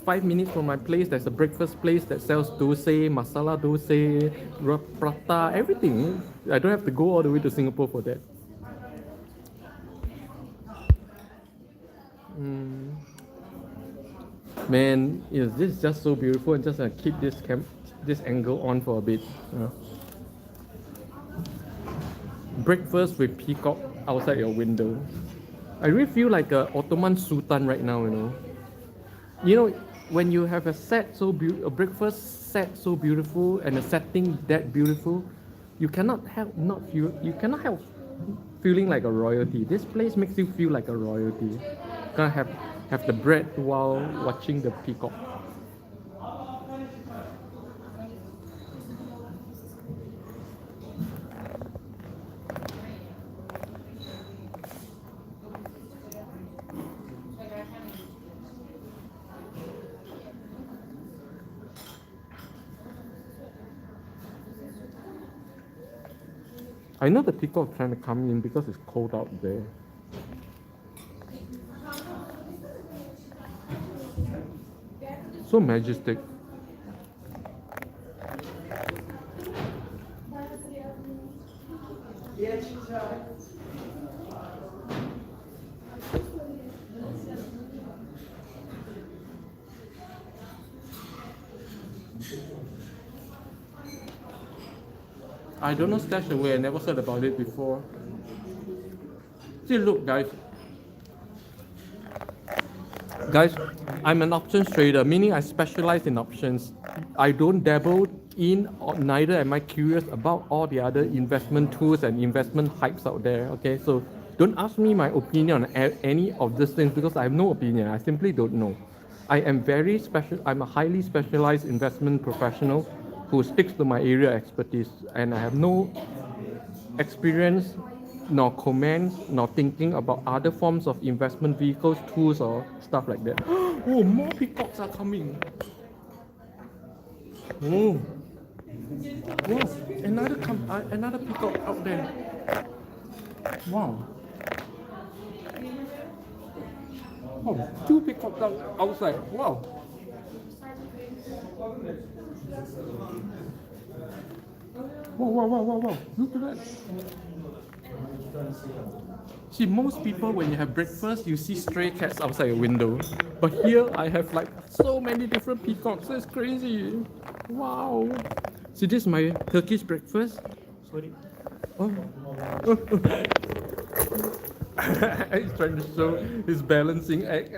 5 minutes from my place, there's a breakfast place that sells dosa, masala dosa, prata, everything. I don't have to go all the way to Singapore for that. Man, this is just so beautiful, and just keep this angle on for a bit. Breakfast with peacock outside your window. I really feel like a Ottoman Sultan right now, you know. You know, when you have a breakfast set so beautiful and a setting that beautiful, you cannot help feeling like a royalty. This place makes you feel like a royalty. Gonna have the bread while watching the peacock. I know the peacock trying to come in because it's cold out there. So majestic. I don't know Stash Away, I never heard about it before. See, look guys. Guys, I'm an options trader, meaning I specialize in options. I don't dabble in, or neither am I curious about all the other investment tools and investment hypes out there, okay? So don't ask me my opinion on any of these things because I have no opinion, I simply don't know. I am I'm a highly specialized investment professional who sticks to my area expertise, and I have no experience nor comments nor thinking about other forms of investment vehicles, tools or stuff like that. Oh, more peacocks are coming. Oh, wow, another peacock out there. Wow. Oh, two peacocks outside. Wow. Wow. Look at that. See, most people when you have breakfast, you see stray cats outside your window. But here I have like so many different peacocks. That's crazy. Wow. See, this is my Turkish breakfast. Sorry. Oh. He's trying to show his balancing act.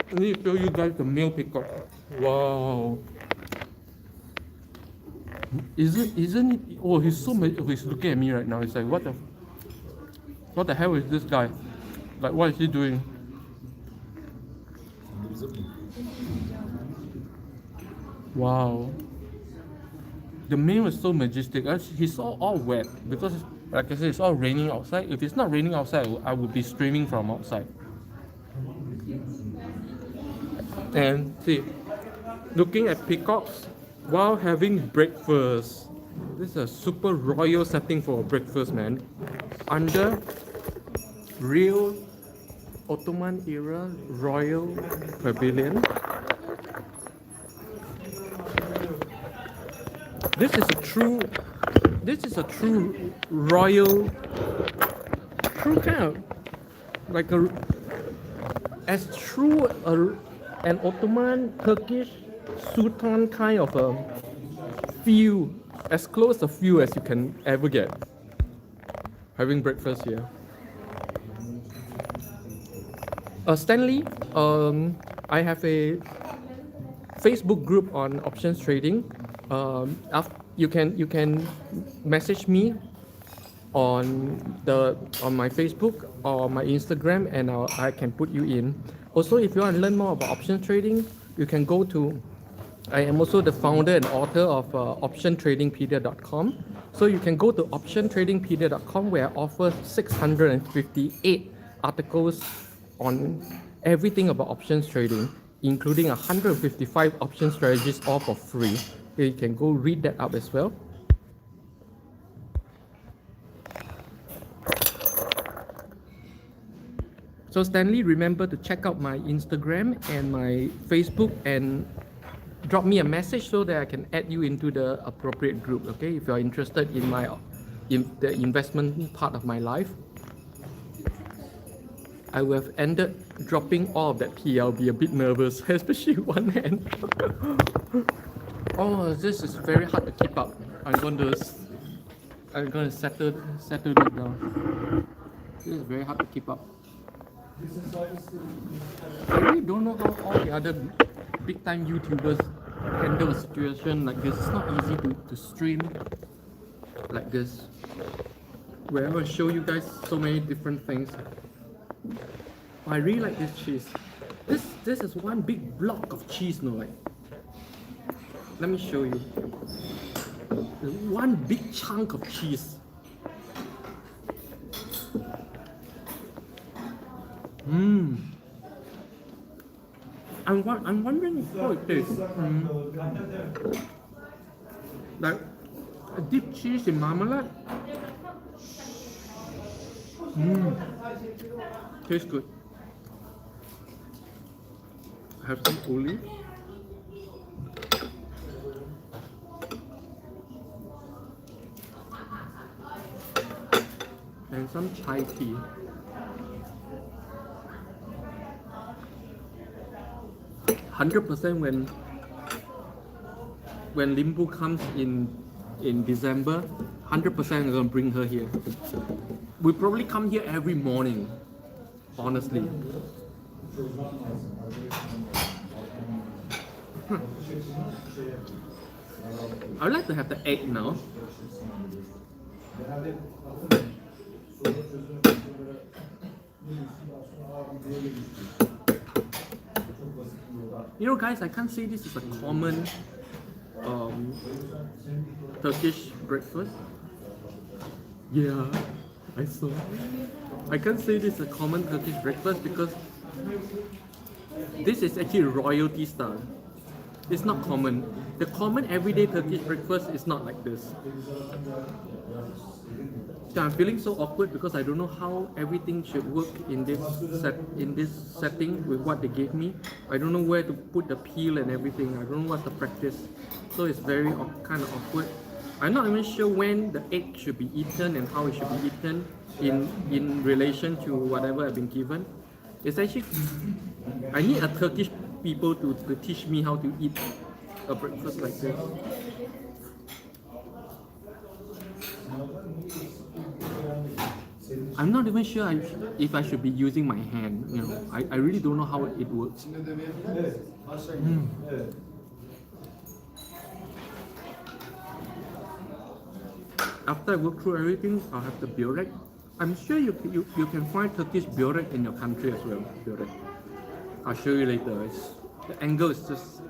Let me show you guys the male peacock. Wow. Isn't it? Oh, he's he's looking at me right now. He's like, what the hell is this guy? Like, what is he doing? Wow. The male is so majestic. He's all wet because, like I said, it's all raining outside. If it's not raining outside, I would be streaming from outside. And see, looking at peacocks while having breakfast. This is a super royal setting for a breakfast, man. Under real Ottoman era royal pavilion. This is a true royal, true kind of like an Ottoman Turkish Sultan kind of a feel, as close a feel as you can ever get. Having breakfast here. Stanley, I have a Facebook group on options trading. You can message me on my Facebook or my Instagram, and I can put you in. Also, if you want to learn more about options trading, you can go to. I am also the founder and author of optiontradingpedia.com. So you can go to optiontradingpedia.com where I offer 658 articles on everything about options trading, including 155 option strategies, all for free. You can go read that up as well. So Stanley, remember to check out my Instagram and my Facebook and drop me a message so that I can add you into the appropriate group, okay? If you're interested in the investment part of my life. I would have ended dropping all of that pee. I'll be a bit nervous, especially one hand. Oh, this is very hard to keep up. I'm going to settle it down. This is very hard to keep up. I really don't know how all the other big time YouTubers handle a situation like this. It's not easy to stream like this, where I will show you guys so many different things. I really like this cheese. This is one big block of cheese, no, like. Let me show you. One big chunk of cheese. I'm wondering how it tastes. Like a deep cheese in marmalade. Tastes good. I have some olive. And some chai tea. %, when Limpeh comes in December, 100% I'm gonna bring her here. We probably come here every morning, honestly. I'd like to have the egg now. You know, guys, I can't say this is a common Turkish breakfast. Yeah, I saw. I can't say this is a common Turkish breakfast because this is actually royalty style. It's not common. The common everyday Turkish breakfast is not like this. So I'm feeling so awkward because I don't know how everything should work in this setting with what they gave me. I don't know where to put the peel and everything. I don't know what's the practice. So it's very kind of awkward. I'm not even sure when the egg should be eaten and how it should be eaten in relation to whatever I've been given. It's actually, I need a Turkish people to teach me how to eat a breakfast like this. I'm not even sure if I should be using my hand. You know, I really don't know how it works. After I work through everything, I'll have the börek. I'm sure you can find Turkish börek in your country as well. Börek. I'll show you later. The angle is just.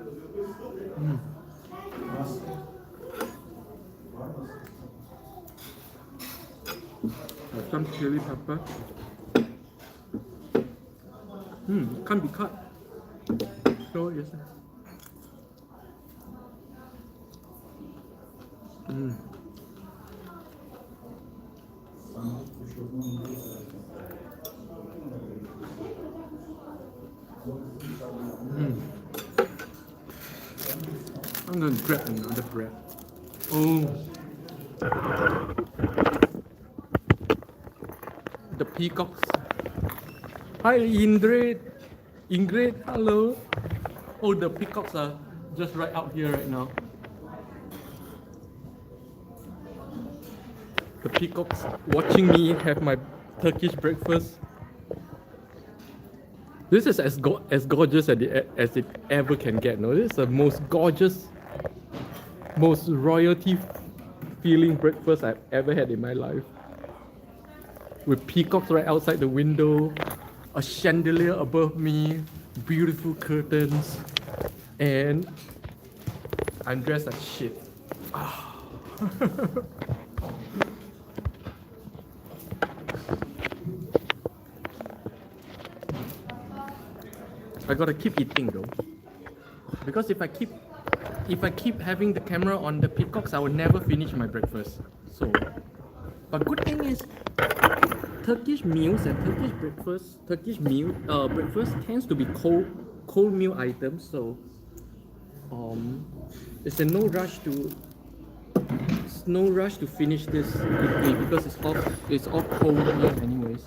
Some chili pepper. Can't be cut. So yes. I'm gonna grab another bread. Oh. The peacocks. Hi Ingrid, hello. Oh, the peacocks are just right out here right now. The peacocks watching me have my Turkish breakfast. This is as gorgeous as it ever can get. No, this is the most gorgeous, most royalty feeling breakfast I've ever had in my life. With peacocks right outside the window, a chandelier above me, beautiful curtains, and I'm dressed like shit. I gotta keep eating though, because if I keep having the camera on the peacocks, I will never finish my breakfast. So, but good thing is, Turkish meals and Turkish breakfast tends to be cold meal items. So, it's no rush to finish this quickly because it's all cold meal anyways.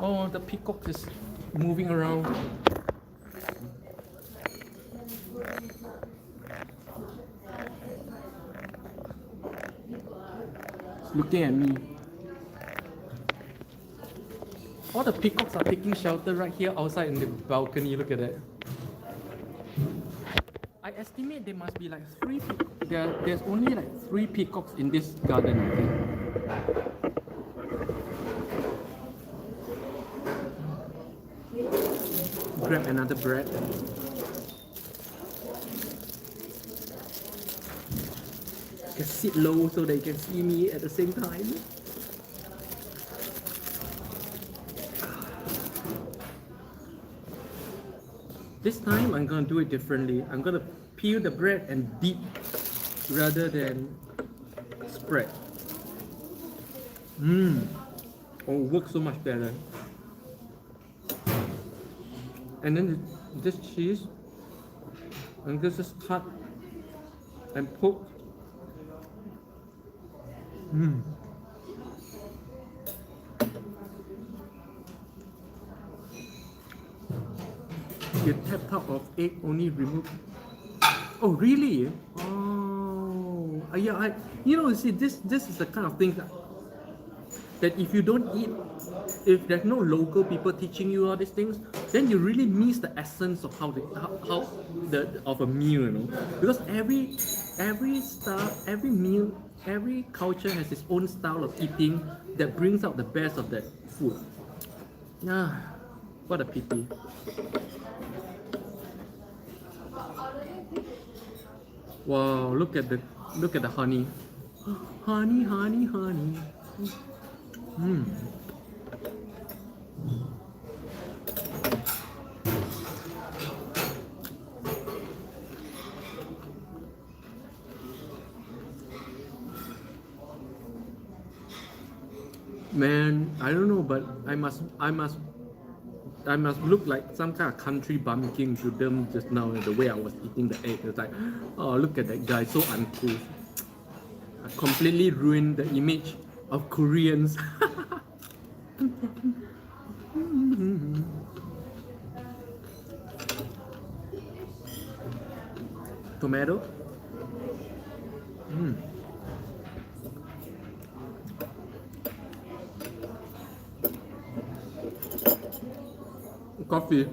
Oh, the peacock is moving around. It's looking at me. All the peacocks are taking shelter right here outside in the balcony. Look at that. I estimate there must be like three. There's only like 3 peacocks in this garden. I think. Grab another bread. I sit low so they can see me at the same time. This time I'm gonna do it differently. I'm gonna peel the bread and dip rather than spread. Oh, works so much better. And then this cheese, and this is cut and poke. The top of egg only remove. Oh really? Oh yeah. You see, this is the kind of thing that if you don't eat, if there's no local people teaching you all these things, then you really miss the essence of how of a meal, because every style, every meal, every culture has its own style of eating that brings out the best of that food. What a pity. Wow, look at the honey. Honey, honey, honey. Man, I don't know, but I must look like some kind of country bumpkin to them just now. The way I was eating the egg, it's like, oh, look at that guy, so uncouth. I completely ruined the image of Koreans. Tomato. Coffee.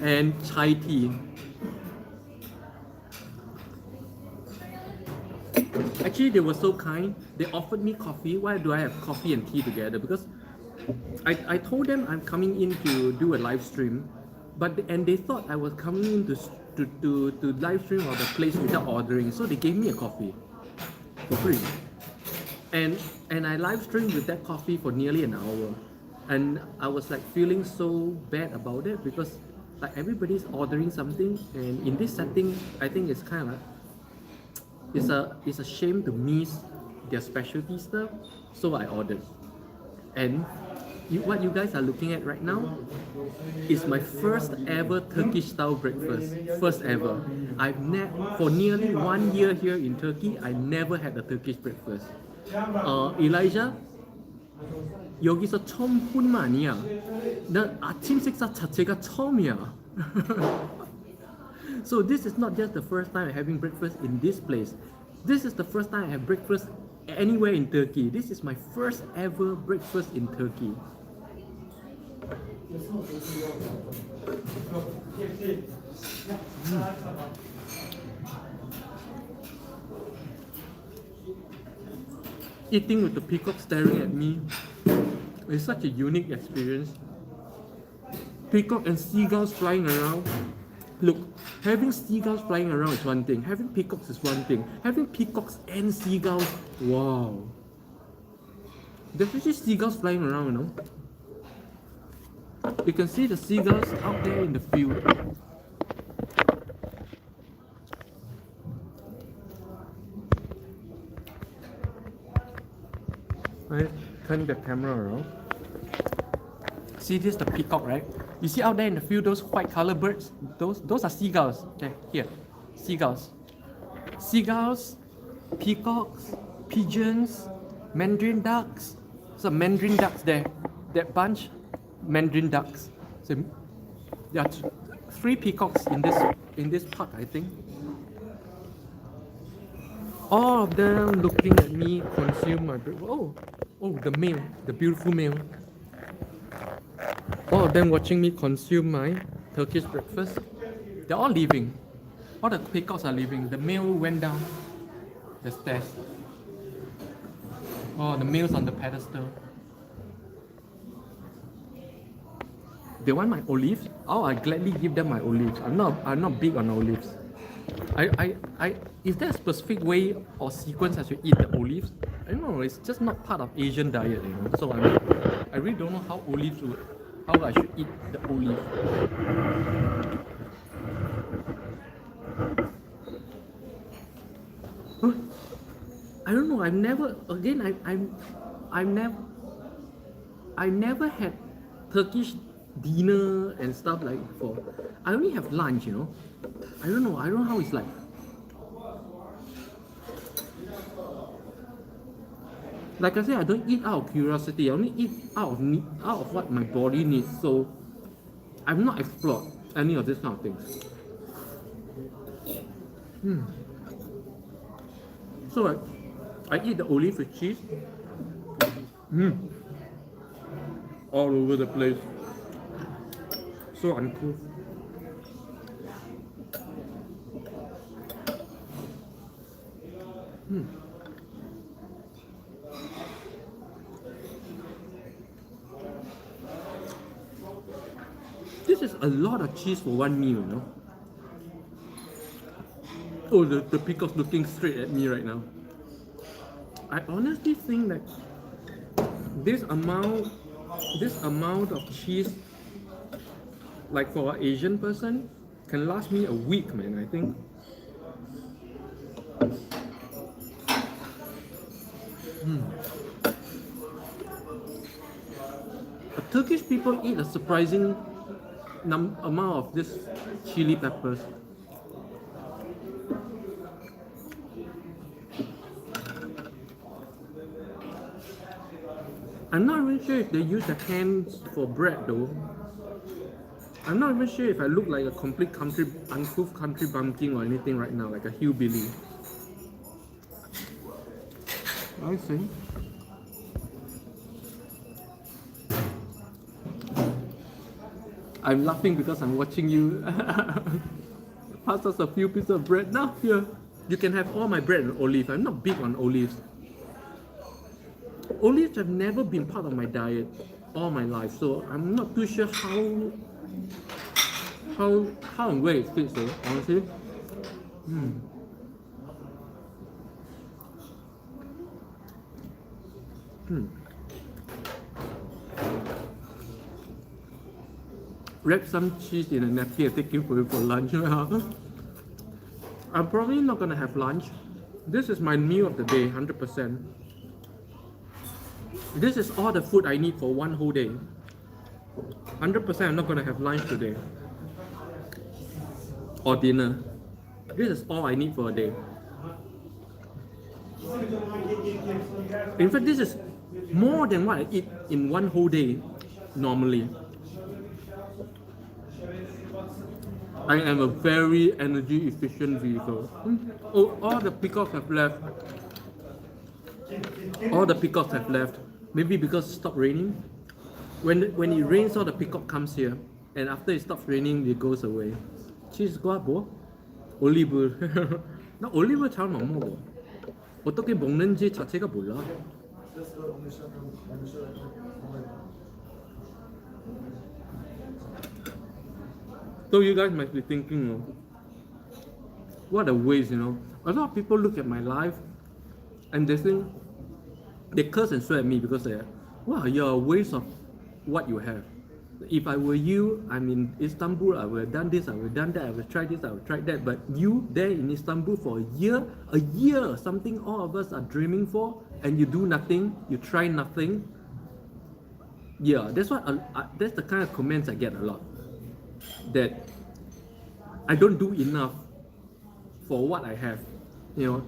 And chai tea. Actually, they were so kind. They offered me coffee. Why do I have coffee and tea together? Because I told them I'm coming in to do a live stream, and they thought I was coming in to live stream of the place without ordering. So they gave me a coffee for free. And I live streamed with that coffee for nearly an hour. And I was like feeling so bad about it, because like everybody's ordering something, and in this setting I think it's kind of it's a shame to miss their specialty stuff. So I ordered. And what you guys are looking at right now is my first ever Turkish style breakfast. First ever. For nearly 1 year here in Turkey, I never had a Turkish breakfast. Elijah, 여기서 처음뿐만 아니야. 난 아침 식사 자체가 처음이야. So this is not just the first time I'm having breakfast in this place. This is the first time I have breakfast anywhere in Turkey. This is my first ever breakfast in Turkey. Eating with the peacock staring at me is such a unique experience. Peacock and seagulls flying around. Look, having seagulls flying around is one thing. Having peacocks is one thing. Having peacocks and seagulls, wow. There's actually seagulls flying around, You can see the seagulls out there in the field. Right, turn the camera around. See, this is the peacock, right? You see out there in the field those white color birds? Those are seagulls. Okay, here, seagulls. Seagulls, peacocks, pigeons, mandarin ducks, some Mandarin ducks there. That bunch, Mandarin ducks. So, yeah, three peacocks in this park, I think. All of them looking at me consume my breakfast. Oh, the male, the beautiful male. All of them watching me consume my Turkish breakfast. They're all leaving. All the peacocks are leaving. The male went down the stairs. Oh, the male's on the pedestal. They want my olives? Oh, I gladly give them my olives. I'm not big on olives. Is there a specific way or sequence as you eat the olives? I don't know. It's just not part of Asian diet, you know. So I really don't know how I should eat the olive. I don't know. I've never had Turkish dinner and stuff like before. I only have lunch, you know. I don't know how it's like. Like I said, I don't eat out of curiosity. I only eat out of what my body needs. So I've not explored any of these kind of things. So I eat the olive with cheese. All over the place. So uncouth. This is a lot of cheese for one meal, you know. Oh, the peacock's looking straight at me right now. I honestly think that this amount of cheese, like for an Asian person, can last me a week, man, I think. Turkish people eat a surprising amount of this chili peppers. I'm not even sure if they use the hands for bread though. I'm not even sure if I look like a complete uncouth country bumpkin or anything right now, like a hillbilly. I see. I'm laughing because I'm watching you pass us a few pieces of bread. Now here, you can have all my bread and olive. I'm not big on olives. Olives have never been part of my diet all my life, so I'm not too sure how and where it fits though, honestly. Wrap some cheese in a napkin and take it for lunch. I'm probably not gonna have lunch. This is my meal of the day, 100%. This is all the food I need for one whole day. 100% I'm not gonna have lunch today. Or dinner. This is all I need for a day. In fact, this is more than what I eat in one whole day normally. I am a very energy efficient vehicle. Oh, all the peacocks have left. All the peacocks have left. Maybe because it stopped raining. When it rains, all the peacock comes here, and after it stops raining, it goes away. Cheese 거 뭐? 올리브. 나 올리브 잘 못 먹어. 어떻게 먹는지 자체가 몰라. So you guys might be thinking, oh, what a waste, you know. A lot of people look at my life and they think, they curse and swear at me because they're, wow, you're a waste of what you have. If I were you, I'm in Istanbul, I would have done this, I would have done that, I would have tried this, I would have tried that. But you there in Istanbul for a year, something all of us are dreaming for, and you do nothing, you try nothing. Yeah, that's the kind of comments I get a lot. That I don't do enough for what I have. You know,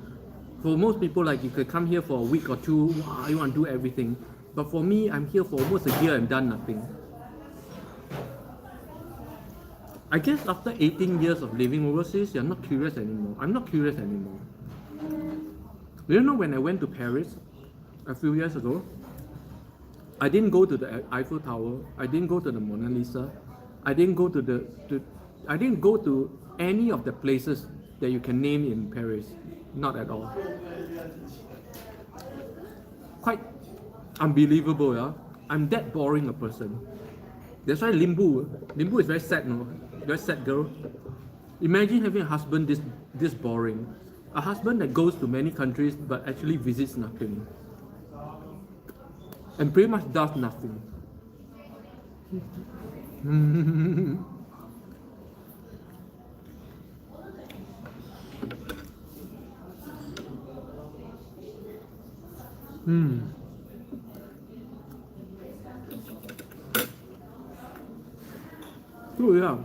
for most people, like you could come here for a week or two, wow, you want to do everything. But for me, I'm here for almost a year and done nothing. I guess after 18 years of living overseas, you're not curious anymore. I'm not curious anymore. You know, when I went to Paris a few years ago, I didn't go to the Eiffel Tower. I didn't go to the Mona Lisa. I didn't go I didn't go to any of the places that you can name in Paris. Not at all. Quite unbelievable, yeah. I'm that boring a person. That's why Limbu is very sad, no? Very sad girl. Imagine having a husband this boring. A husband that goes to many countries but actually visits nothing. And pretty much does nothing. Oh yeah.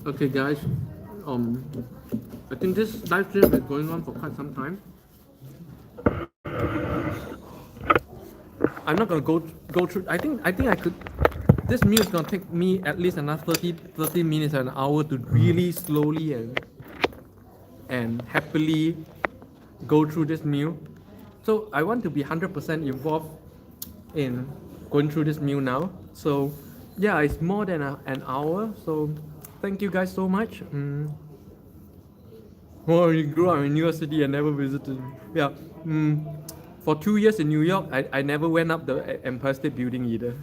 Okay guys, I think this live stream is going on for quite some time. I'm not gonna go through. I think I could. This meal is gonna take me at least another 30 minutes or an hour to really slowly and happily go through this meal. So I want to be 100% involved in going through this meal now. So yeah, it's more than an hour. So thank you guys so much. Oh, you grew up in New York City and never visited. Yeah. For 2 years in New York, I never went up the Empire State Building either.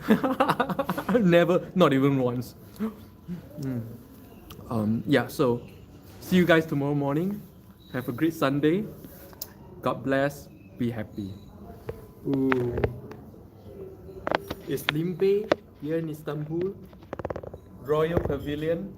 Never, not even once. Yeah, so see you guys tomorrow morning. Have a great Sunday. God bless. Be happy. Ooh. It's Limpeh here in Istanbul. Royal Pavilion.